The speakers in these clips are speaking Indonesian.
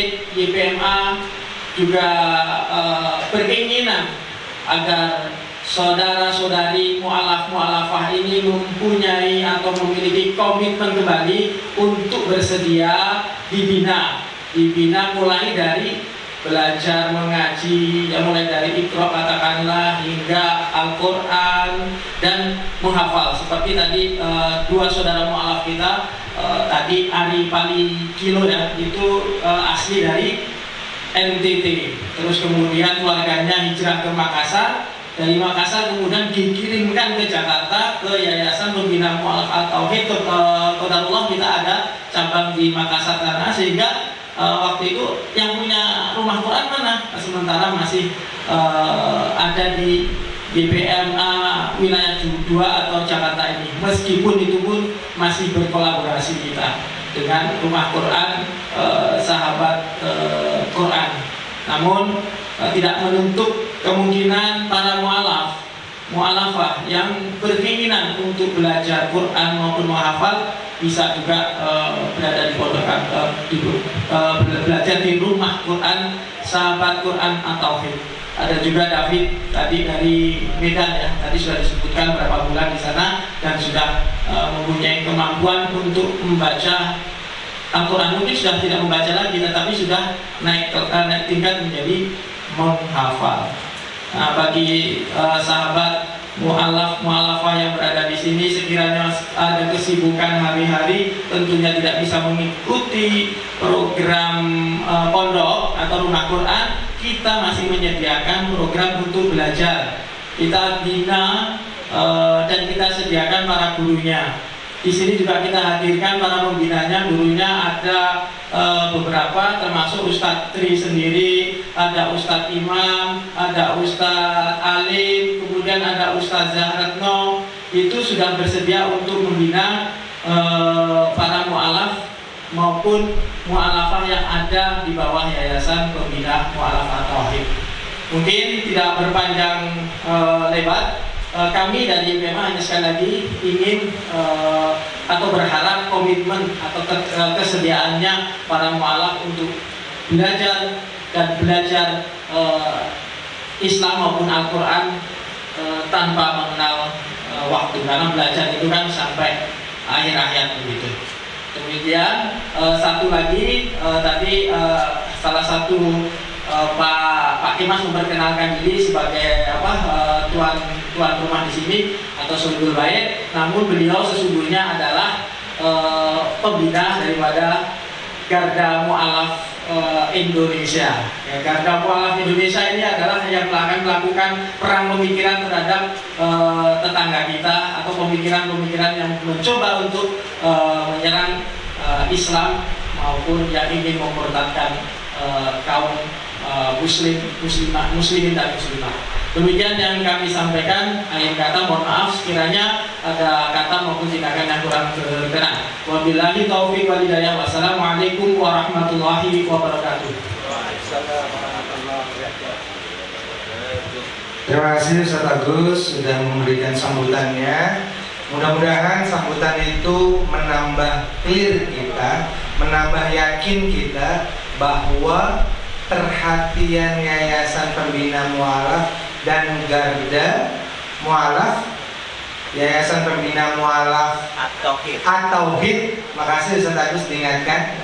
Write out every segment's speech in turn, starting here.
Masjid YPMA juga berkeinginan agar saudara-saudari mu'alaf-mu'alafah ini mempunyai atau memiliki komitmen kembali untuk bersedia dibina mulai dari belajar mengaji, ya mulai dari Iqra katakanlah hingga Al-Quran dan menghafal. Seperti tadi dua saudara mu'alaf kita, tadi Ari Pali Kilo ya, itu asli dari NTT. Terus kemudian keluarganya hijrah ke Makassar. Dari Makassar kemudian dikirimkan ke Jakarta ke Yayasan Pembina Mu'alaf At-Tauhid Qadarullah. Kita ada cabang di Makassar sana, sehingga waktu itu yang punya rumah Quran mana? Sementara masih ada di GPMA wilayah 2 atau Jakarta ini. Meskipun itu pun masih berkolaborasi kita dengan rumah Quran sahabat Quran. Namun tidak menutup kemungkinan para mu'alafah yang berkeinginan untuk belajar Quran maupun menghafal bisa juga berada di pondok belajar di rumah Quran sahabat Quran At-Tauhid. Ada juga David tadi dari Medan ya, tadi sudah disebutkan berapa bulan di sana dan sudah mempunyai kemampuan untuk membaca Al-Quran. Mungkin sudah tidak membaca lagi, tetapi sudah naik tingkat menjadi menghafal. Nah, bagi sahabat mu'alafah yang berada di sini, sekiranya ada kesibukan hari-hari, tentunya tidak bisa mengikuti program pondok atau rumah Quran, kita masih menyediakan program untuk belajar. Kita bina dan kita sediakan para gurunya. Di sini juga kita hadirkan para pembinanya, gurunya ada beberapa, termasuk Ustadz Tri sendiri, ada Ustadz Imam, ada Ustadz Alim, kemudian ada Ustadz Zahratno. Itu sudah bersedia untuk membina para mu'alaf maupun mu'alafah yang ada di bawah Yayasan Pembina Mu'alaf At-Tauhid. Mungkin tidak berpanjang lebar, kami dari YPMA hanya sekali lagi ingin atau berharap komitmen atau kesediaannya para mu'alaf untuk belajar dan belajar Islam maupun Al-Quran tanpa mengenal waktu, karena belajar itu kan sampai akhir hayat begitu. Kemudian satu lagi tadi salah satu Pak Kemas memperkenalkan diri sebagai tuan rumah di sini atau Sulhul Bait, namun beliau sesungguhnya adalah pembina daripada Garda Mu'alaf Indonesia. Ya, Garda Mu'alaf Indonesia ini adalah yang akan melakukan perang pemikiran terhadap tetangga kita atau pemikiran-pemikiran yang mencoba untuk menyerang Islam maupun yang ingin memurtadkan kaum muslimin dan muslimah. Demikian yang kami sampaikan. Akhir kata mohon maaf sekiranya ada kata maupun tindakan yang kurang berkenan. Wabillahi taufiq wal hidayah. Wassalamualaikum warahmatullahi wabarakatuh. Terima kasih Ustaz Agus sudah memberikan sambutannya. Mudah-mudahan sambutan itu menambah clear kita, menambah yakin kita bahwa perhatian Yayasan Pembina Mu'alaf dan Garda Mu'alaf, Yayasan Pembina Mu'alaf At-Tauhid, makasih Ustaz Agus diingatkan,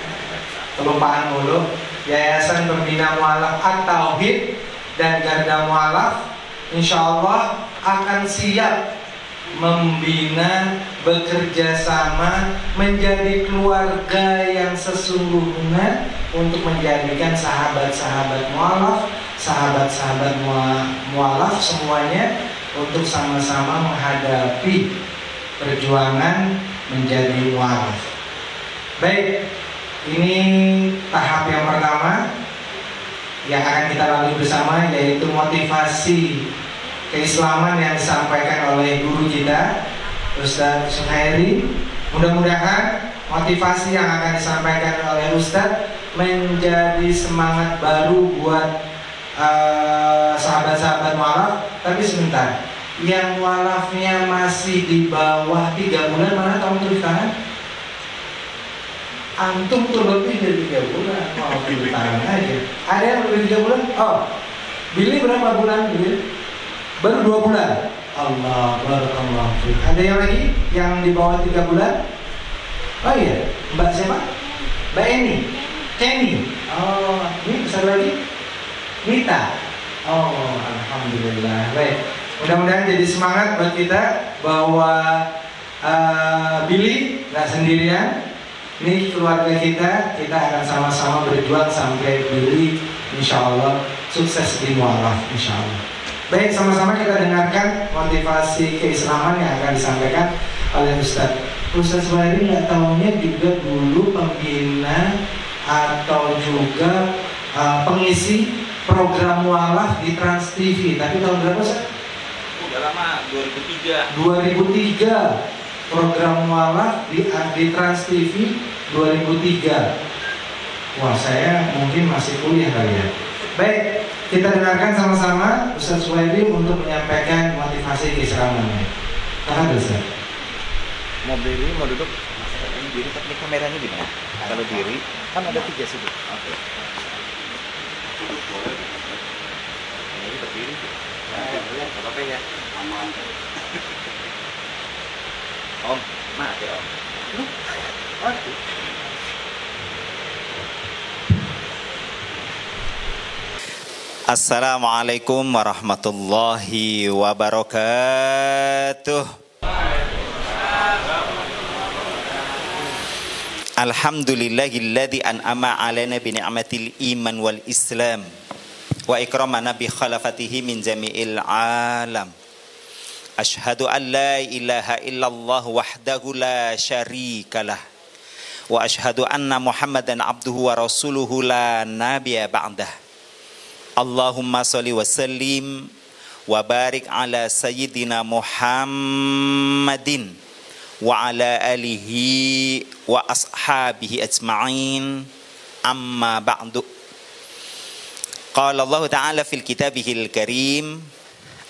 kelupaan mulu. Yayasan Pembina Mu'alaf At-Tauhid dan Garda Mu'alaf insya Allah akan siap membina, bekerja sama, menjadi keluarga yang sesungguhnya untuk menjadikan sahabat-sahabat mu'alaf, sahabat-sahabat mu'alaf semuanya untuk sama-sama menghadapi perjuangan menjadi mu'alaf. Baik, ini tahap yang pertama yang akan kita lalui bersama, yaitu motivasi keislaman yang disampaikan oleh guru kita Ustadz Suhairi. Mudah-mudahan motivasi yang akan disampaikan oleh Ustadz menjadi semangat baru buat sahabat-sahabat mu'alaf. Tapi sebentar, yang mu'alafnya masih di bawah 3 bulan, mana kamu tulis tangan? Antum tuh lebih dari 3 bulan. Oh, tangan aja. Ada yang lebih 3 bulan? Oh, Billy berapa bulan? Billy? Baru 2 bulan. Allah, barakallahu fiik. Ada yang lagi yang di bawah 3 bulan? Oh iya, Mbak siapa? Mbak Eni. Kenny. Oh, ini besar lagi? Nita. Oh, alhamdulillah. Baik. Mudah-mudahan jadi semangat buat kita bahwa Billy nggak sendirian. Ini keluarga kita akan sama-sama berjuang sampai Billy insya Allah sukses di mualaf insya Allah. Baik, sama-sama kita dengarkan motivasi keislaman yang akan disampaikan oleh Ustadz Suhairi. Nggak tahunya juga dulu pembina atau juga pengisi program mualaf di Trans TV. Tapi tahun berapa Ustadz? Udah lama, 2003. 2003. Program mualaf di Trans TV 2003. Wah, saya mungkin masih kuliah kali ya. Baik, kita dengarkan sama-sama Ustadz Suhairi untuk menyampaikan motivasi keislamannya. Apa Ustadz? Mau berdiri, mau duduk? Ini diri, tapi kameranya di mana? Kalau diri, kan ada 3 sudut. Oke. Duduk boleh. Ini berdiri. Boleh, apa-apa ya. Aman. Om, maaf ya Om. Aduh. Assalamualaikum warahmatullahi wabarakatuh. Alhamdulillahilladzi an'ama 'alaina bi ni'matil iman wal islam wa ikramana bi khalafatihi min jami'il alam. Ashhadu an la ilaha illallah wahdahu la syarikalah wa ashhadu anna Muhammadan abduhu wa rasuluhu la nabiyya ba'dah. Allahumma sholli wa sallim wa barik ala sayyidina Muhammadin wa ala alihi wa ashabihi ajma'in, amma ba'du. Qala Allah ta'ala fil kitabihil karim,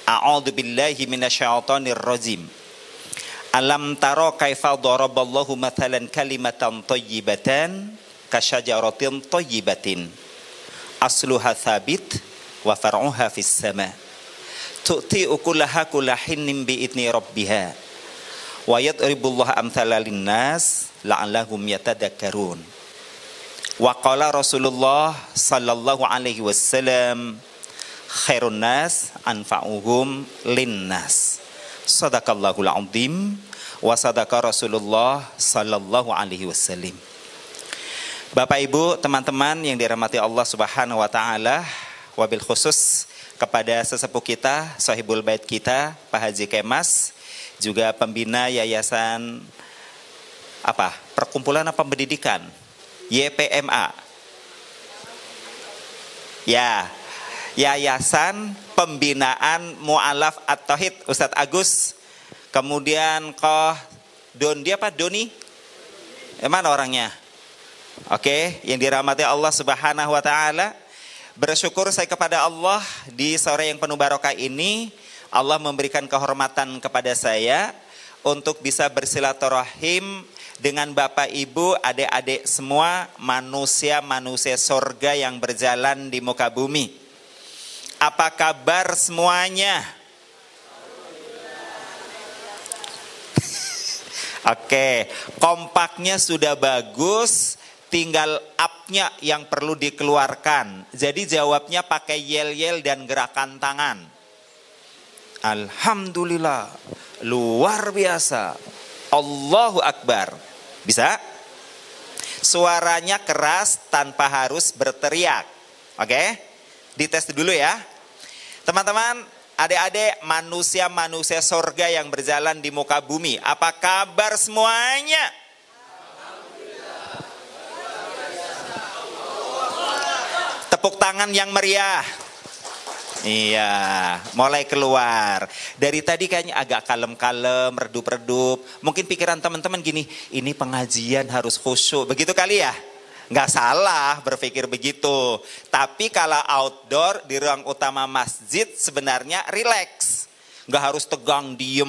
a'udzu billahi minasyaitonir rajim. Alam tara kaifa daraballahu mathalan kalimatan thayyibatan kasyajaratin thayyibatin asluha thabit wa far'uha fis sama tu'ti ukulaha kullahin bi idni rabbiha wa yadribullahu amthala linnas la'allahum yatadakkarun. Wa qala Rasulullah sallallahu alaihi wasallam, khairun nas anfa'uhum linnas. Sadaqallahul azim wa sadaqa Rasulullah sallallahu alaihi wasallam. Bapak Ibu, teman-teman yang dirahmati Allah Subhanahu wa taala, wabil khusus kepada sesepuh kita, sahibul bait kita, Pak Haji Kemas, juga pembina yayasan Perkumpulan Pendidikan YPMA. Ya, Yayasan Pembinaan Mu'alaf At-Tauhid Ustadz Agus. Kemudian Doni? Mana orangnya? Oke, yang dirahmati Allah Subhanahu wa taala. Bersyukur saya kepada Allah di sore yang penuh barokah ini, Allah memberikan kehormatan kepada saya untuk bisa bersilaturahim dengan Bapak Ibu, adik-adik semua, manusia-manusia surga yang berjalan di muka bumi. Apa kabar semuanya? Oke, kompaknya sudah bagus, tinggal up-nya yang perlu dikeluarkan. Jadi jawabnya pakai yel-yel dan gerakan tangan. Alhamdulillah, luar biasa. Allahu Akbar. Bisa? Suaranya keras tanpa harus berteriak. Oke? Dites dulu ya. Teman-teman, adik-adik, manusia-manusia surga yang berjalan di muka bumi, apa kabar semuanya? Tepuk tangan yang meriah. Iya, mulai keluar. Dari tadi kayaknya agak kalem-kalem, redup-redup. Mungkin pikiran teman-teman gini, ini pengajian harus khusyuk. Begitu kali ya? Nggak salah berpikir begitu. Tapi kalau outdoor di ruang utama masjid sebenarnya rileks. Nggak harus tegang, diem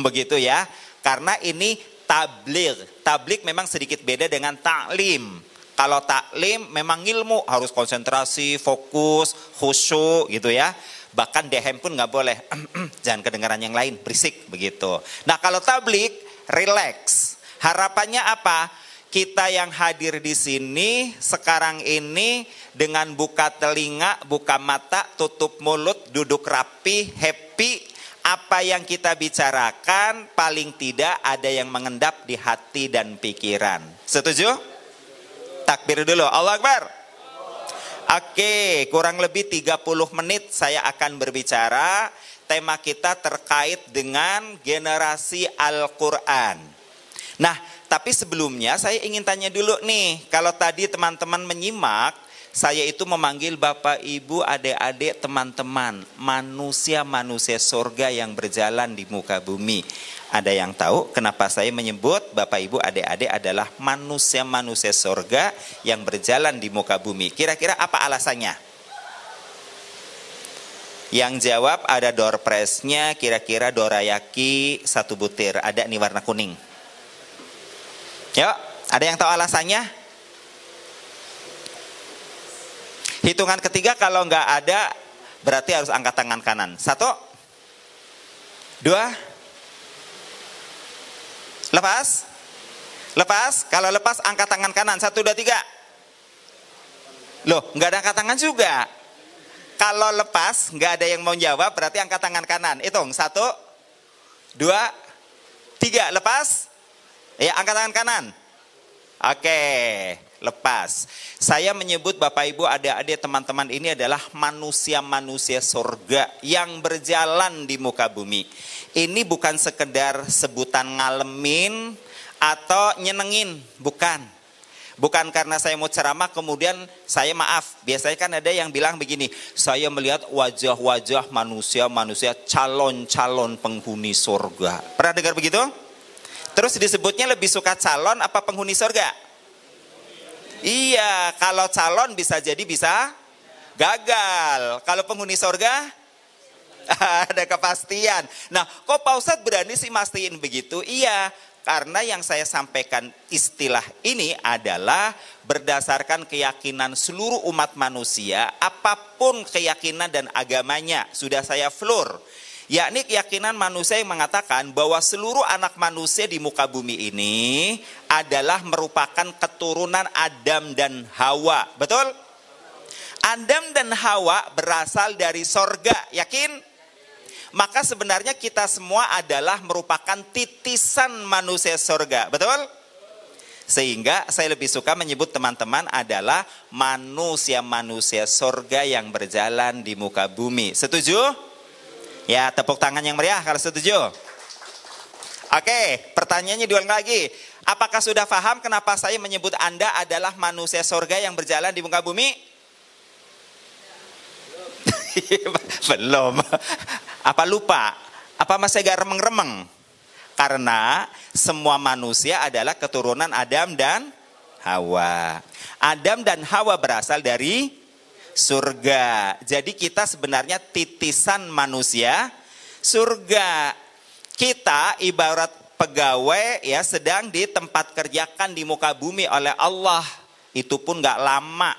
begitu ya. Karena ini tabligh. Tabligh memang sedikit beda dengan taklim. Kalau taklim memang ilmu, harus konsentrasi, fokus, khusyuk gitu ya. Bahkan dehem pun nggak boleh, jangan kedengaran yang lain, berisik begitu. Nah kalau tabligh, relax. Harapannya apa? Kita yang hadir di sini sekarang ini dengan buka telinga, buka mata, tutup mulut, duduk rapi, happy. Apa yang kita bicarakan paling tidak ada yang mengendap di hati dan pikiran. Setuju? Takbir dulu, Allah Akbar. Oke, kurang lebih 30 menit saya akan berbicara. Tema kita terkait dengan generasi Al-Quran. Nah, tapi sebelumnya saya ingin tanya dulu nih. Kalau tadi teman-teman menyimak, saya itu memanggil Bapak, Ibu, adik-adik, teman-teman. Manusia-manusia surga yang berjalan di muka bumi. Ada yang tahu kenapa saya menyebut Bapak, Ibu, adik-adik adalah manusia-manusia surga yang berjalan di muka bumi? Kira-kira apa alasannya? Yang jawab ada door prize-nya, kira-kira dorayaki 1 butir. Ada nih warna kuning. Yuk, ada yang tahu alasannya? Hitungan ketiga kalau nggak ada berarti harus angkat tangan kanan. 1, 2, lepas. Lepas, kalau lepas angkat tangan kanan. 1, 2, 3. Loh, nggak ada angkat tangan juga. Kalau lepas nggak ada yang mau jawab berarti angkat tangan kanan. Hitung 1, 2, 3. Lepas. Ya, angkat tangan kanan. Oke, lepas. Saya menyebut Bapak, Ibu, adik-adik, teman-teman ini adalah manusia-manusia surga yang berjalan di muka bumi. Ini bukan sekedar sebutan ngalemin atau nyenengin, bukan. Bukan karena saya mau ceramah kemudian saya maaf. Biasanya kan ada yang bilang begini, saya melihat wajah-wajah manusia-manusia calon-calon penghuni surga. Pernah dengar begitu? Terus disebutnya lebih suka calon apa penghuni surga? Iya, kalau calon bisa jadi bisa gagal. Kalau penghuni surga ada kepastian. Nah, kok Pak Ustadz berani sih mastiin begitu? Iya, karena yang saya sampaikan istilah ini adalah berdasarkan keyakinan seluruh umat manusia, apapun keyakinan dan agamanya, sudah saya flur. Yakni keyakinan manusia yang mengatakan bahwa seluruh anak manusia di muka bumi ini adalah merupakan keturunan Adam dan Hawa. Betul? Adam dan Hawa berasal dari sorga, yakin? Maka sebenarnya kita semua adalah merupakan titisan manusia sorga, betul? Sehingga saya lebih suka menyebut teman-teman adalah manusia-manusia sorga yang berjalan di muka bumi. Setuju? Ya, tepuk tangan yang meriah kalau setuju. Oke, pertanyaannya diulang lagi. Apakah sudah paham kenapa saya menyebut Anda adalah manusia surga yang berjalan di muka bumi? Belum. Apa lupa? Apa masih agak remeng-remeng? Karena semua manusia adalah keturunan Adam dan Hawa. Adam dan Hawa berasal dari surga. Jadi kita sebenarnya titisan manusia surga. Kita ibarat pegawai ya, sedang di tempat kerjakan di muka bumi oleh Allah. Itu pun gak lama.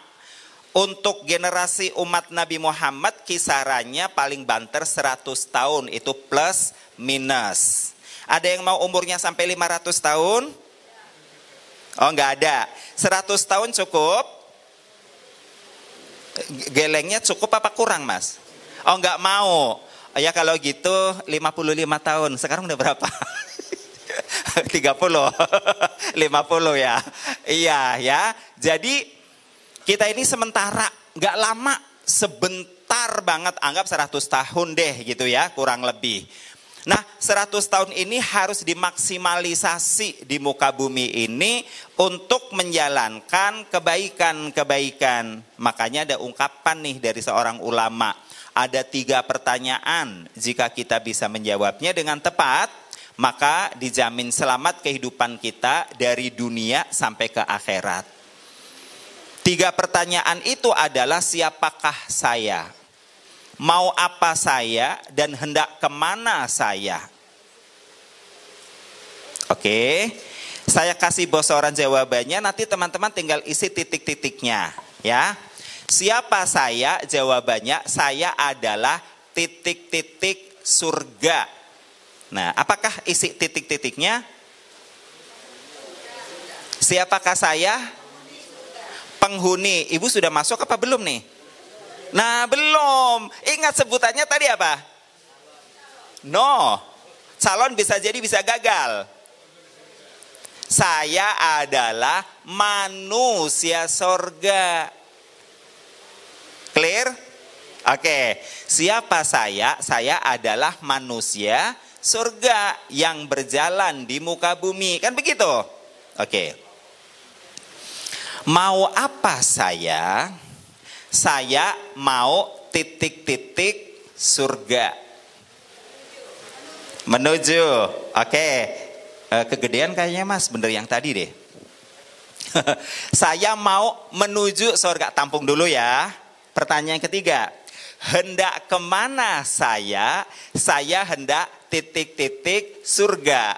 Untuk generasi umat Nabi Muhammad kisarannya paling banter 100 tahun. Itu plus minus. Ada yang mau umurnya sampai 500 tahun? Oh gak ada. 100 tahun cukup? Gelengnya cukup apa kurang, Mas? Oh enggak mau. Ya kalau gitu 55 tahun. Sekarang udah berapa? 30. 50 ya. Iya ya. Jadi kita ini sementara, enggak lama, sebentar banget, anggap 100 tahun deh gitu ya, kurang lebih. Nah, 100 tahun ini harus dimaksimalisasi di muka bumi ini untuk menjalankan kebaikan-kebaikan. Makanya ada ungkapan nih dari seorang ulama. Ada 3 pertanyaan, jika kita bisa menjawabnya dengan tepat, maka dijamin selamat kehidupan kita dari dunia sampai ke akhirat. 3 pertanyaan itu adalah siapakah saya? Mau apa saya dan hendak kemana saya? Oke. Saya kasih bocoran jawabannya, nanti teman-teman tinggal isi titik-titiknya ya. Siapa saya? Jawabannya saya adalah titik-titik surga. Nah, apakah isi titik-titiknya? Siapakah saya? Penghuni. Ibu sudah masuk apa belum nih? Nah, belum. Ingat sebutannya tadi apa? No. Calon bisa jadi bisa gagal. Saya adalah manusia surga. Clear? Oke. Siapa saya? Saya adalah manusia surga yang berjalan di muka bumi. Kan begitu? Oke. Mau apa saya? Saya mau titik-titik surga. Menuju. Oke. Kegedean kayaknya mas, bener yang tadi deh. Saya mau menuju surga. Tampung dulu ya. Pertanyaan ketiga. Hendak kemana saya? Saya hendak titik-titik surga.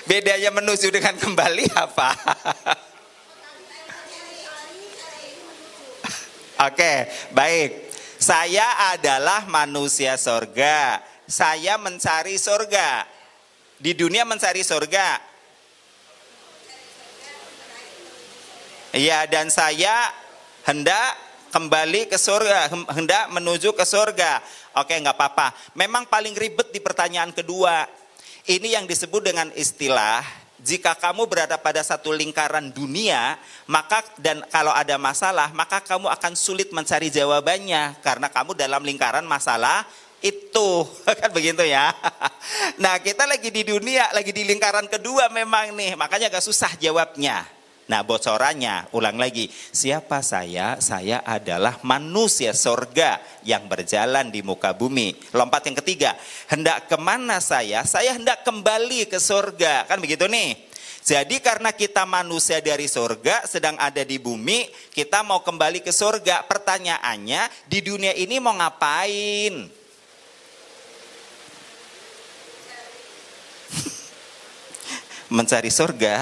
Bedanya menuju dengan kembali apa? Oke, baik. Saya adalah manusia surga. Saya mencari surga. Di dunia mencari surga. Iya, dan saya hendak kembali ke surga, hendak menuju ke surga. Oke, nggak apa-apa. Memang paling ribet di pertanyaan kedua. Ini yang disebut dengan istilah, jika kamu berada pada satu lingkaran dunia, maka dan kalau ada masalah, maka kamu akan sulit mencari jawabannya karena kamu dalam lingkaran masalah itu. Kan begitu ya. Nah, kita lagi di dunia, lagi di lingkaran kedua memang nih, makanya agak susah jawabnya. Nah, bocorannya, ulang lagi. Siapa saya? Saya adalah manusia surga yang berjalan di muka bumi. Lompat yang ketiga. Hendak kemana saya? Saya hendak kembali ke surga. Kan begitu nih. Jadi karena kita manusia dari surga sedang ada di bumi, kita mau kembali ke surga. Pertanyaannya, di dunia ini mau ngapain? Mencari surga.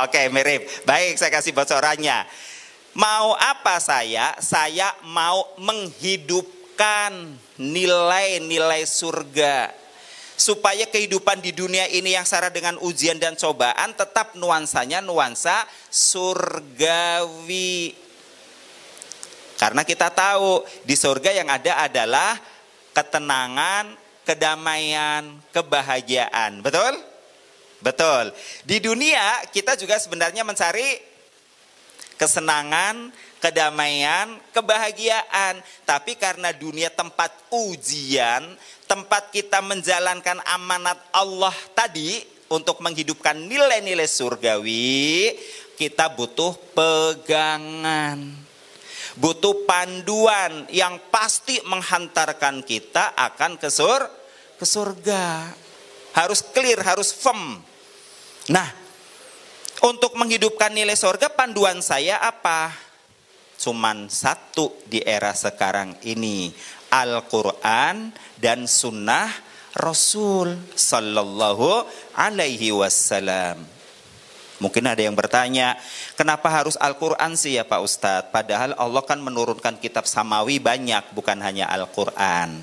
Oke, mirip. Baik, saya kasih bocorannya. Mau apa saya? Saya mau menghidupkan nilai-nilai surga. Supaya kehidupan di dunia ini yang syarat dengan ujian dan cobaan tetap nuansanya nuansa surgawi. Karena kita tahu di surga yang ada adalah ketenangan, kedamaian, kebahagiaan. Betul? Betul. Di dunia kita juga sebenarnya mencari kesenangan, kedamaian, kebahagiaan. Tapi karena dunia tempat ujian, tempat kita menjalankan amanat Allah tadi untuk menghidupkan nilai-nilai surgawi, kita butuh pegangan. Butuh panduan yang pasti menghantarkan kita akan ke surga. Harus clear, harus firm. Nah, untuk menghidupkan nilai surga, panduan saya apa? Cuman satu di era sekarang ini. Al-Quran dan sunnah Rasul Sallallahu Alaihi Wasallam. Mungkin ada yang bertanya, kenapa harus Al-Quran sih ya Pak Ustadz? Padahal Allah kan menurunkan kitab samawi banyak, bukan hanya Al-Quran.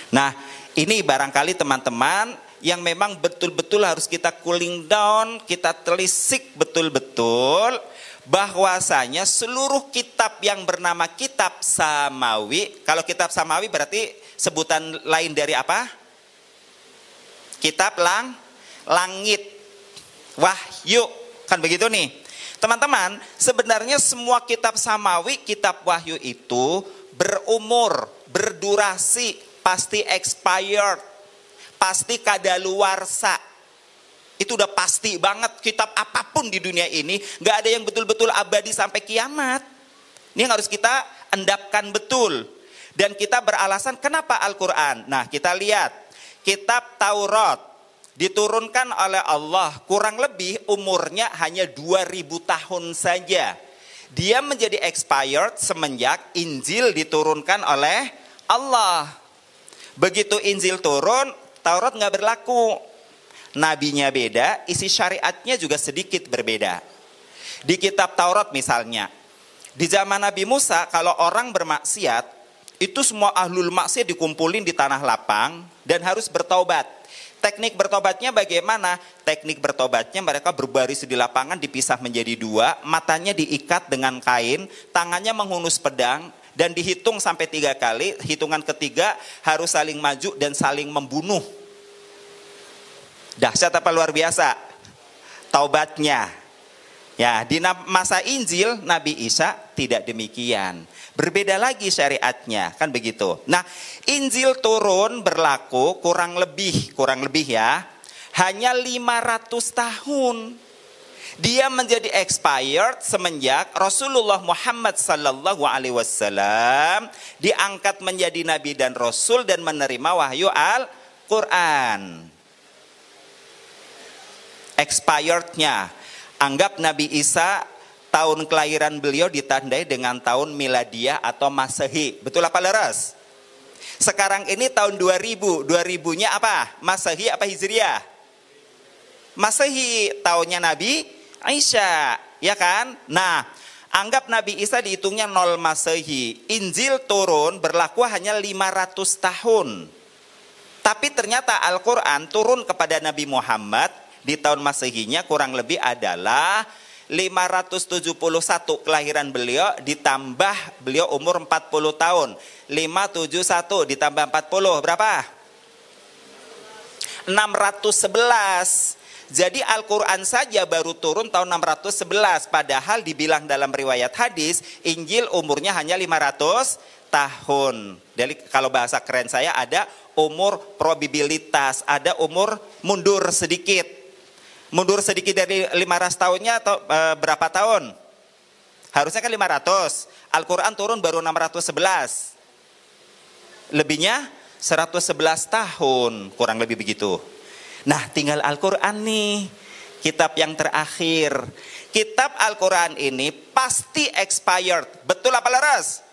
Nah, ini barangkali teman-teman yang memang betul-betul harus kita cooling down, kita telisik betul-betul bahwasanya seluruh kitab yang bernama kitab samawi, kalau kitab samawi berarti sebutan lain dari apa? Kitab langit, wahyu, kan begitu nih. Teman-teman, sebenarnya semua kitab samawi, kitab wahyu itu berumur, berdurasi, pasti expired. Pasti kadaluarsa. Itu udah pasti banget. Kitab apapun di dunia ini gak ada yang betul-betul abadi sampai kiamat. Ini yang harus kita endapkan betul. Dan kita beralasan kenapa Al-Quran. Nah, kita lihat kitab Taurat diturunkan oleh Allah, kurang lebih umurnya hanya 2000 tahun saja. Dia menjadi expired semenjak Injil diturunkan oleh Allah. Begitu Injil turun, Taurat nggak berlaku. Nabinya beda, isi syariatnya juga sedikit berbeda. Di kitab Taurat misalnya, di zaman Nabi Musa kalau orang bermaksiat, itu semua ahlul maksiat dikumpulin di tanah lapang dan harus bertaubat. Teknik bertobatnya bagaimana? Teknik bertobatnya mereka berbaris di lapangan dipisah menjadi dua, matanya diikat dengan kain, tangannya menghunus pedang, dan dihitung sampai 3 kali. Hitungan ketiga harus saling maju dan saling membunuh. Dahsyat apa luar biasa? Taubatnya. Ya, di masa Injil Nabi Isa tidak demikian. Berbeda lagi syariatnya, kan begitu. Nah, Injil turun berlaku kurang lebih ya, hanya 500 tahun. Dia menjadi expired semenjak Rasulullah Muhammad sallallahu alaihi wasallam diangkat menjadi nabi dan rasul dan menerima wahyu Al-Qur'an. Expirednya, anggap Nabi Isa tahun kelahiran beliau ditandai dengan tahun miladiah atau Masehi. Betul apa leres? Sekarang ini tahun 2000. 2000-nya apa? Masehi apa Hijriah? Masehi, tahunnya Nabi Isa, ya kan? Nah, anggap Nabi Isa dihitungnya 0 Masehi. Injil turun berlaku hanya 500 tahun. Tapi ternyata Al-Qur'an turun kepada Nabi Muhammad di tahun Masehinya kurang lebih adalah 571 kelahiran beliau ditambah beliau umur 40 tahun. 571 ditambah 40 berapa? 611. Jadi Al-Quran saja baru turun tahun 611. Padahal dibilang dalam riwayat hadis Injil umurnya hanya 500 tahun. Jadi kalau bahasa keren saya ada umur probabilitas, ada umur mundur sedikit. Mundur sedikit dari 500 tahunnya atau berapa tahun? Harusnya kan 500. Al-Quran turun baru 611. Lebihnya 111 tahun, kurang lebih begitu. Nah, tinggal Al-Quran nih, kitab yang terakhir. Kitab Al-Quran ini pasti expired. Betul apa leres?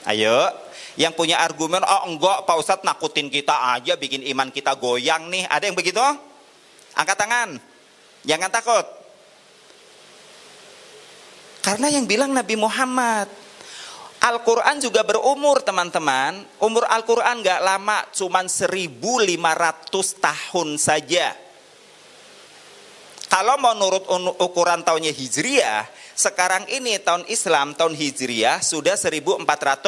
Ayo, yang punya argumen, oh enggak Pak Ustadz nakutin kita aja, bikin iman kita goyang nih. Ada yang begitu? Angkat tangan, jangan takut. Karena yang bilang Nabi Muhammad. Al-Quran juga berumur teman-teman. Umur Al-Quran gak lama, cuman 1500 tahun saja. Kalau mau nurut ukuran tahunnya Hijriah, sekarang ini tahun Islam, tahun Hijriah sudah 1446.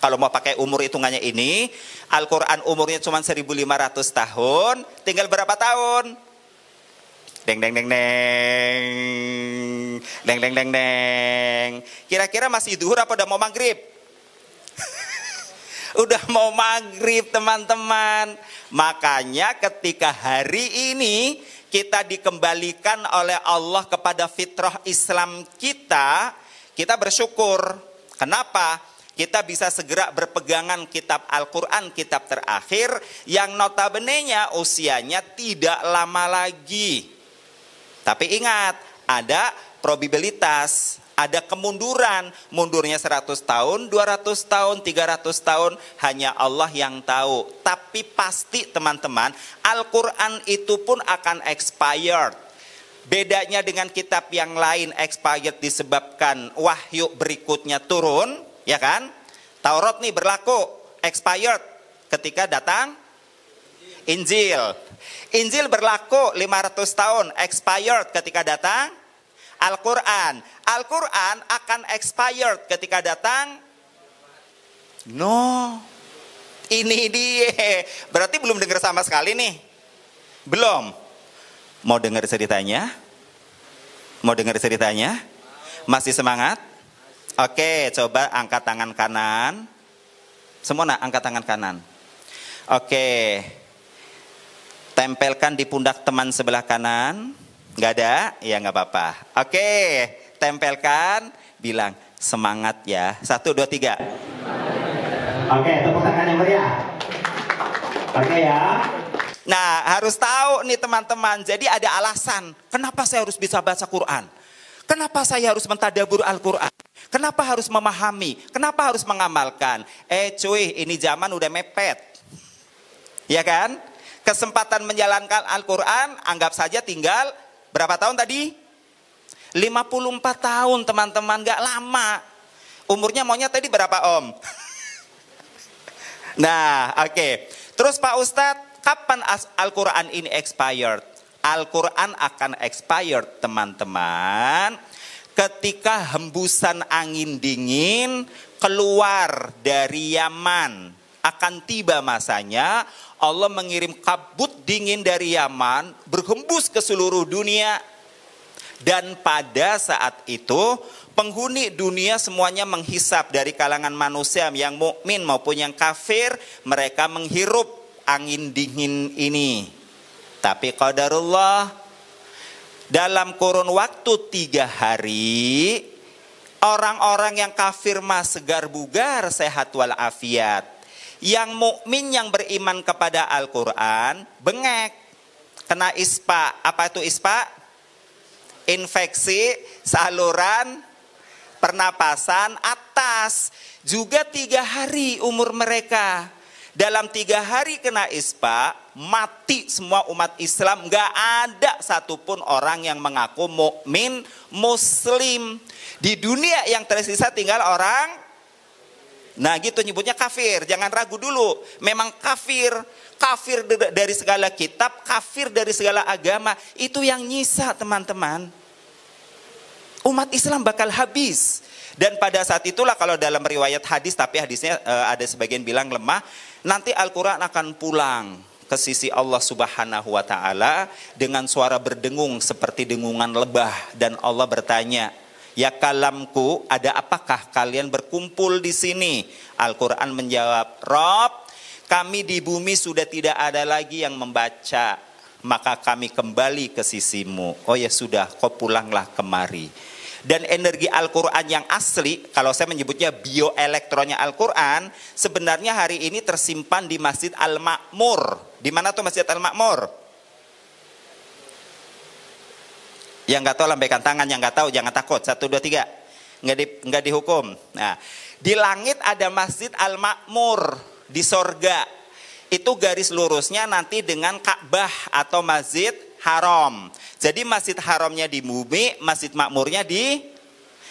Kalau mau pakai umur hitungannya ini, Al-Quran umurnya cuma 1500 tahun, tinggal berapa tahun? Deng deng deng deng. Deng deng deng deng. Kira-kira masih zuhur apa udah mau maghrib? Udah mau maghrib teman-teman. Makanya ketika hari ini kita dikembalikan oleh Allah kepada fitrah Islam kita bersyukur. Kenapa? Kita bisa segera berpegangan kitab Al-Quran, kitab terakhir, yang notabene-nya usianya tidak lama lagi. Tapi ingat, ada probabilitas, ada kemunduran. Mundurnya 100 tahun, 200 tahun, 300 tahun, hanya Allah yang tahu. Tapi pasti teman-teman, Al-Quran itu pun akan expired. Bedanya dengan kitab yang lain expired disebabkan wahyu berikutnya turun, ya kan? Taurat nih berlaku expired ketika datang Injil. Injil berlaku 500 tahun expired ketika datang Al-Quran. Al-Quran akan expired ketika datang no. Ini dia. Berarti belum dengar sama sekali nih. Belum. Mau dengar ceritanya? Mau dengar ceritanya? Masih semangat? Oke, coba angkat tangan kanan. Semua angkat tangan kanan. Oke. Tempelkan di pundak teman sebelah kanan. Gak ada? Ya gak apa-apa. Oke, tempelkan. Bilang, semangat ya. 1, 2, 3. Oke, tepuk tangan yang meriah. Oke ya. Nah, harus tahu nih teman-teman. Jadi ada alasan kenapa saya harus bisa baca Quran. Kenapa saya harus mentadabur Al-Quran. Kenapa harus memahami. Kenapa harus mengamalkan. Cuy, ini zaman udah mepet. Ya kan? Kesempatan menjalankan Al-Quran anggap saja tinggal berapa tahun tadi? 54 tahun teman-teman, gak lama. Umurnya maunya tadi berapa Om? Nah, oke. Terus Pak Ustadz, kapan Al-Quran ini expired? Al-Quran akan expired teman-teman ketika hembusan angin dingin keluar dari Yaman. Akan tiba masanya Allah mengirim kabut dingin dari Yaman berhembus ke seluruh dunia. Dan pada saat itu penghuni dunia semuanya menghisap dari kalangan manusia yang mukmin maupun yang kafir. Mereka menghirup angin dingin ini. Tapi qadarullah, dalam kurun waktu 3 hari, orang-orang yang kafir mah segar bugar, sehat walafiat. Yang mukmin yang beriman kepada Al-Quran, bengek, kena ispa. Apa itu ispa? Infeksi saluran pernapasan atas. Juga 3 hari umur mereka. Dalam 3 hari kena ispa, mati semua umat Islam. Gak ada satupun orang yang mengaku mukmin muslim. Di dunia yang tersisa tinggal orang, nah gitu nyebutnya kafir. Jangan ragu dulu, memang kafir. Kafir dari segala kitab, kafir dari segala agama. Itu yang nyisa teman-teman. Umat Islam bakal habis. Dan pada saat itulah kalau dalam riwayat hadis, tapi hadisnya ada sebagian bilang lemah, nanti Al-Quran akan pulang ke sisi Allah Subhanahu wa Ta'ala dengan suara berdengung seperti dengungan lebah. Dan Allah bertanya, ya kalamku, ada apakah kalian berkumpul di sini? Al-Quran menjawab, Rob, kami di bumi sudah tidak ada lagi yang membaca, maka kami kembali ke sisimu. Oh ya sudah, kau pulanglah kemari. Dan energi Al-Quran yang asli, kalau saya menyebutnya bioelektronnya Al-Quran, sebenarnya hari ini tersimpan di Masjid Al-Ma'mur. Di mana tuh Masjid Al-Ma'mur? Yang nggak tahu lambaikan tangan, yang nggak tahu jangan takut. 1, 2, 3. Nggak dihukum. Nah, di langit ada Masjid Al-Ma'mur di sorga. Itu garis lurusnya nanti dengan Ka'bah atau Masjid Haram. Jadi Masjid Haramnya di bumi, Masjid Makmurnya di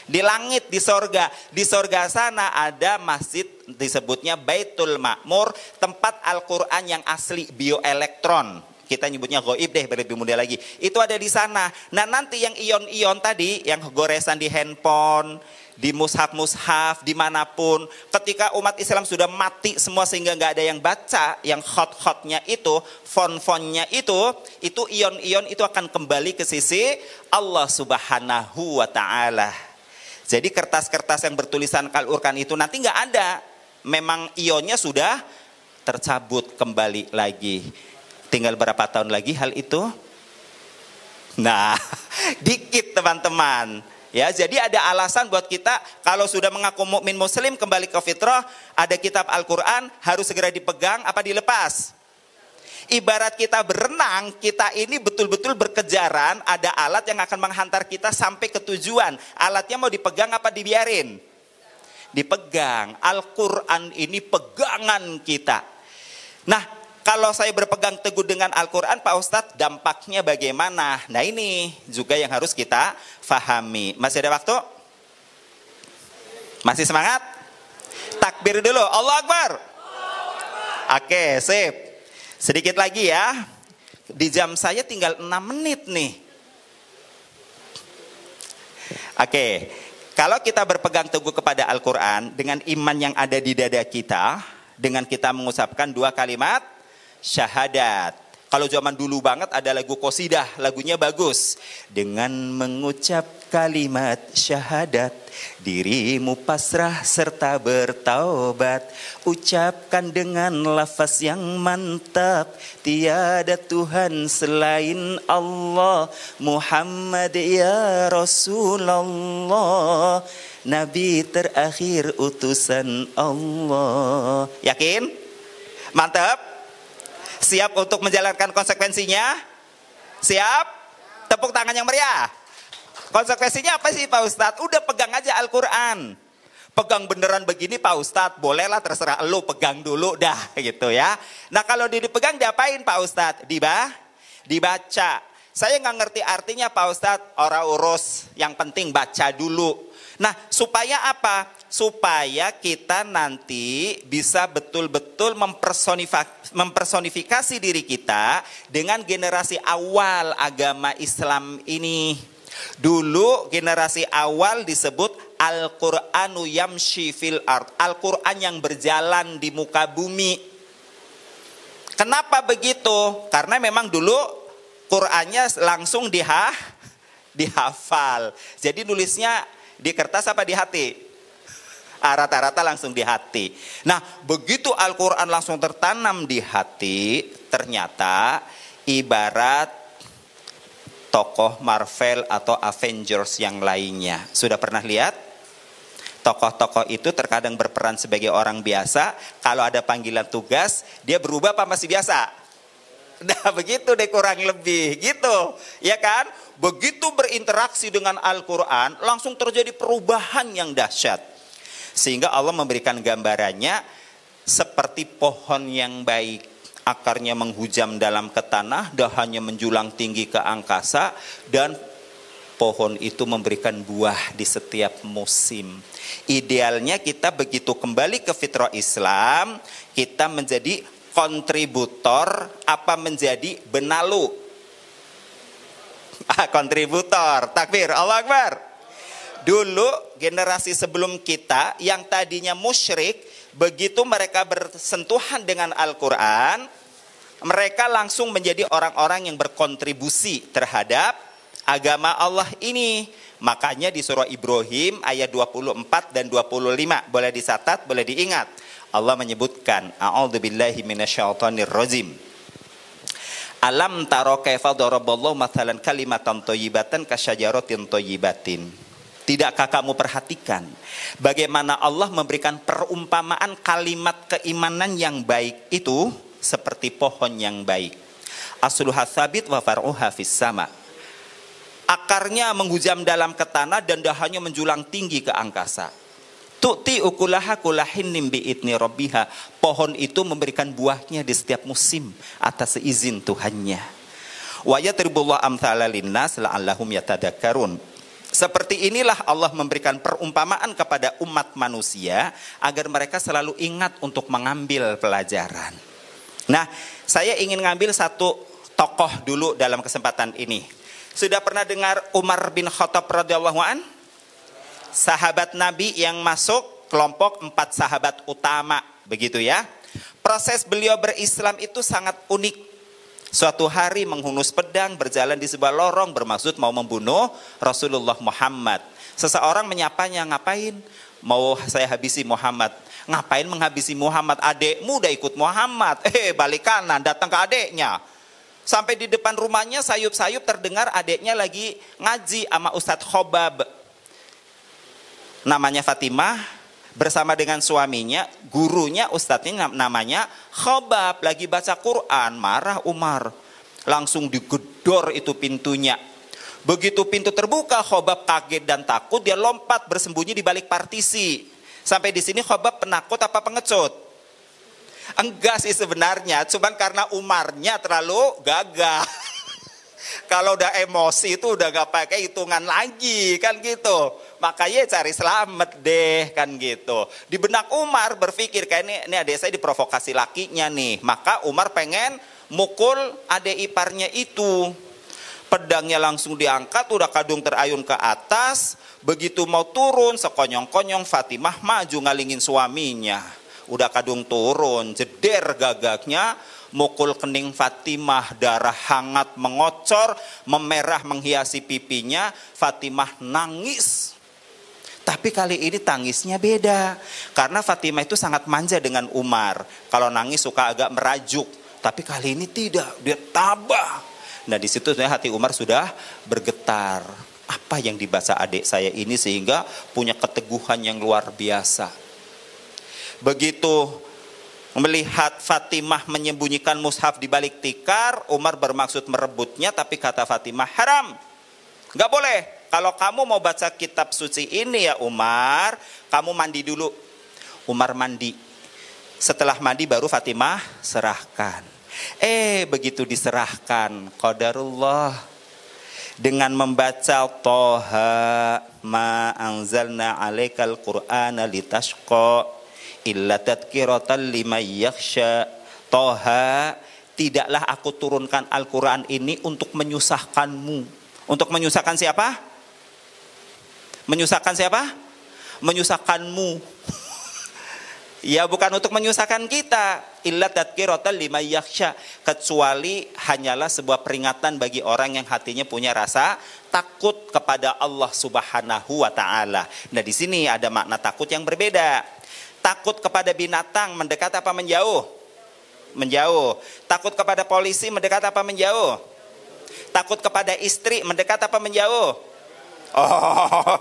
langit, di sorga. Di sorga sana ada masjid disebutnya Baitul Makmur, tempat Al-Quran yang asli, bioelektron. Kita nyebutnya goib deh, lebih mudah lagi. Itu ada di sana. Nah nanti yang ion-ion tadi, yang goresan di handphone, di mushaf-mushaf, dimanapun. Ketika umat Islam sudah mati semua sehingga nggak ada yang baca, yang hot-hotnya itu, font-fontnya itu ion-ion itu akan kembali ke sisi Allah Subhanahu wa Ta'ala. Jadi kertas-kertas yang bertulisan Al-Quran itu nanti nggak ada. Memang ionnya sudah tercabut kembali lagi. Tinggal berapa tahun lagi hal itu? Nah, dikit teman-teman. Ya, jadi ada alasan buat kita kalau sudah mengaku mukmin muslim kembali ke fitrah, ada kitab Al-Quran harus segera dipegang apa dilepas. Ibarat kita berenang, kita ini betul-betul berkejaran, ada alat yang akan menghantar kita sampai ke tujuan. Alatnya mau dipegang apa dibiarin? Dipegang. Al-Quran ini pegangan kita. Nah, kalau saya berpegang teguh dengan Al-Quran, Pak Ustadz, dampaknya bagaimana? Nah ini juga yang harus kita fahami. Masih ada waktu? Masih semangat? Takbir dulu, Allah Akbar. Oke, sip. Sedikit lagi ya. Di jam saya tinggal 6 menit nih. Oke, kalau kita berpegang teguh kepada Al-Quran, dengan iman yang ada di dada kita, dengan kita mengucapkan 2 kalimat, syahadat. Kalau zaman dulu banget ada lagu qosidah, lagunya bagus. Dengan mengucap kalimat syahadat, dirimu pasrah serta bertaubat. Ucapkan dengan lafaz yang mantap, tiada Tuhan selain Allah. Muhammad ya Rasulullah, Nabi terakhir utusan Allah. Yakin? Mantap? Siap untuk menjalankan konsekuensinya? Siap? Tepuk tangan yang meriah. Konsekuensinya apa sih Pak Ustadz? Udah pegang aja Al-Quran. Pegang beneran begini Pak Ustadz, bolehlah terserah lu, pegang dulu dah gitu ya. Nah kalau dipegang diapain Pak Ustadz? Dibaca. Saya nggak ngerti artinya Pak Ustadz, orang urus, yang penting baca dulu. Nah supaya apa? Supaya kita nanti bisa betul-betul mempersonifikasi diri kita dengan generasi awal agama Islam ini. Dulu generasi awal disebut Al-Qur'anu yamshi fil ard. Al-Qur'an yang berjalan di muka bumi. Kenapa begitu? Karena memang dulu Qur'annya langsung dihafal. Jadi nulisnya di kertas apa di hati? Rata-rata langsung di hati. Nah, begitu Al-Qur'an langsung tertanam di hati, ternyata ibarat tokoh Marvel atau Avengers yang lainnya. Sudah pernah lihat? Tokoh-tokoh itu terkadang berperan sebagai orang biasa. Kalau ada panggilan tugas, dia berubah apa masih biasa? Nah begitu deh kurang lebih gitu. Ya kan? Begitu berinteraksi dengan Al-Quran, langsung terjadi perubahan yang dahsyat. Sehingga Allah memberikan gambarannya seperti pohon yang baik. Akarnya menghujam dalam ke tanah, dahannya menjulang tinggi ke angkasa, dan pohon itu memberikan buah di setiap musim. Idealnya kita begitu kembali ke fitrah Islam, kita menjadi kontributor apa menjadi benalu. Kontributor, takbir, Allah Akbar. Dulu generasi sebelum kita yang tadinya musyrik, begitu mereka bersentuhan dengan Al-Quran, mereka langsung menjadi orang-orang yang berkontribusi terhadap agama Allah ini. Makanya di surah Ibrahim ayat 24 dan 25, boleh dicatat, boleh diingat. Allah menyebutkan, a'udzubillahi minasyaitonirrajim. Alam taro kaifa daraballahu mathalan kalimatan thayyibatan kasyajaratin thayyibatin. Tidakkah kamu perhatikan bagaimana Allah memberikan perumpamaan kalimat keimanan yang baik itu seperti pohon yang baik. Asluha tsabit wa far'uha fis sama. Akarnya menghujam dalam ke tanah dan dahannya menjulang tinggi ke angkasa. Tu'ti ukulaha kulahinnim bi'idni rabbiha. Pohon itu memberikan buahnya di setiap musim atas izin Tuhannya. Wa yatribullahu amthala linnas la'allahum yatadakkarun. Seperti inilah Allah memberikan perumpamaan kepada umat manusia agar mereka selalu ingat untuk mengambil pelajaran. Nah, saya ingin ngambil satu tokoh dulu dalam kesempatan ini. Sudah pernah dengar Umar bin Khattab radhiyallahu an? Sahabat Nabi yang masuk kelompok 4 sahabat utama, begitu ya. Proses beliau berislam itu sangat unik. Suatu hari menghunus pedang, berjalan di sebuah lorong bermaksud mau membunuh Rasulullah Muhammad. Seseorang menyapanya, ngapain? Mau saya habisi Muhammad. Ngapain menghabisi Muhammad? Adekmu udah ikut Muhammad. Balik kanan, datang ke adeknya. Sampai di depan rumahnya sayup-sayup terdengar adeknya lagi ngaji sama Ustadz Khobab. Namanya Fatimah, bersama dengan suaminya, gurunya Ustadznya namanya Khobab, lagi baca Quran. Marah Umar, langsung digedor itu pintunya. Begitu pintu terbuka, Khobab kaget dan takut, dia lompat bersembunyi di balik partisi. Sampai di sini Khobab penakut apa pengecut? Enggak sih sebenarnya, cuman karena Umarnya terlalu gagah. Kalau udah emosi itu udah gak pakai hitungan lagi kan gitu. Makanya cari selamat deh kan gitu. Di benak Umar berpikir kayak ini adik saya diprovokasi lakinya nih. Maka Umar pengen mukul adik iparnya itu. Pedangnya langsung diangkat, udah kadung terayun ke atas. Begitu mau turun, sekonyong-konyong Fatimah maju ngalingin suaminya. Udah kadung turun, jeder gagaknya, mukul kening Fatimah, darah hangat mengocor, memerah menghiasi pipinya. Fatimah nangis. Tapi kali ini tangisnya beda. Karena Fatimah itu sangat manja dengan Umar. Kalau nangis suka agak merajuk. Tapi kali ini tidak, dia tabah. Nah di situ hati Umar sudah bergetar. Apa yang dibaca adik saya ini sehingga punya keteguhan yang luar biasa. Begitu Melihat Fatimah menyembunyikan mushaf di balik tikar, Umar bermaksud merebutnya, tapi kata Fatimah, haram. Gak boleh. Kalau kamu mau baca kitab suci ini ya Umar, kamu mandi dulu. Umar mandi. Setelah mandi baru Fatimah serahkan. Begitu diserahkan, qadarullah, dengan membaca Toha ma anzalna alaikal qur'ana litashqa illa tadhkiratan liman yakhsha. Toha, tidaklah aku turunkan Al-Quran ini untuk menyusahkanmu. Untuk menyusahkan siapa? Menyusahkan siapa? Menyusahkanmu. Ya, bukan untuk menyusahkan kita. Illa tadhkiratan liman yakhsha, kecuali hanyalah sebuah peringatan bagi orang yang hatinya punya rasa takut kepada Allah Subhanahu wa taala. Nah, di sini ada makna takut yang berbeda. Takut kepada binatang, mendekat apa menjauh? Menjauh. Takut kepada polisi, mendekat apa menjauh? Takut kepada istri, mendekat apa menjauh? Oh,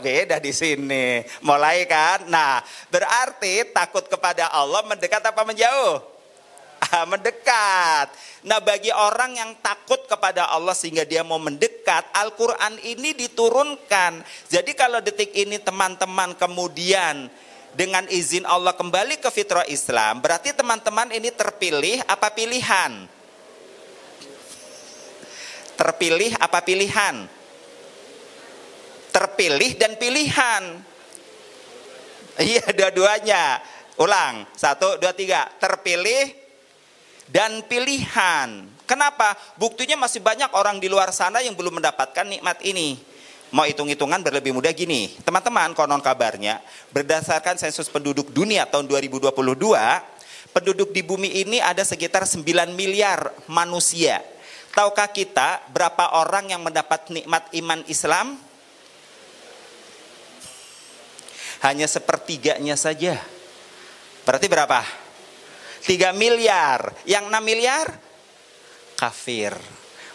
beda di sini. Mulai kan? Nah, berarti takut kepada Allah mendekat apa menjauh? Mendekat. Nah, bagi orang yang takut kepada Allah sehingga dia mau mendekat, Al-Quran ini diturunkan. Jadi kalau detik ini teman-teman kemudian dengan izin Allah kembali ke fitrah Islam, berarti teman-teman ini terpilih apa pilihan? Terpilih apa pilihan? Terpilih dan pilihan. Iya, dua-duanya. Ulang, 1, 2, 3. Terpilih dan pilihan. Kenapa? Buktinya masih banyak orang di luar sana yang belum mendapatkan nikmat ini. Mau hitung-hitungan berlebih mudah gini. Teman-teman, konon kabarnya, berdasarkan sensus penduduk dunia tahun 2022, penduduk di bumi ini ada sekitar 9 miliar manusia. Tahukah kita berapa orang yang mendapat nikmat iman Islam? Hanya sepertiganya saja. Berarti berapa? 3 miliar. Yang 6 miliar? Kafir.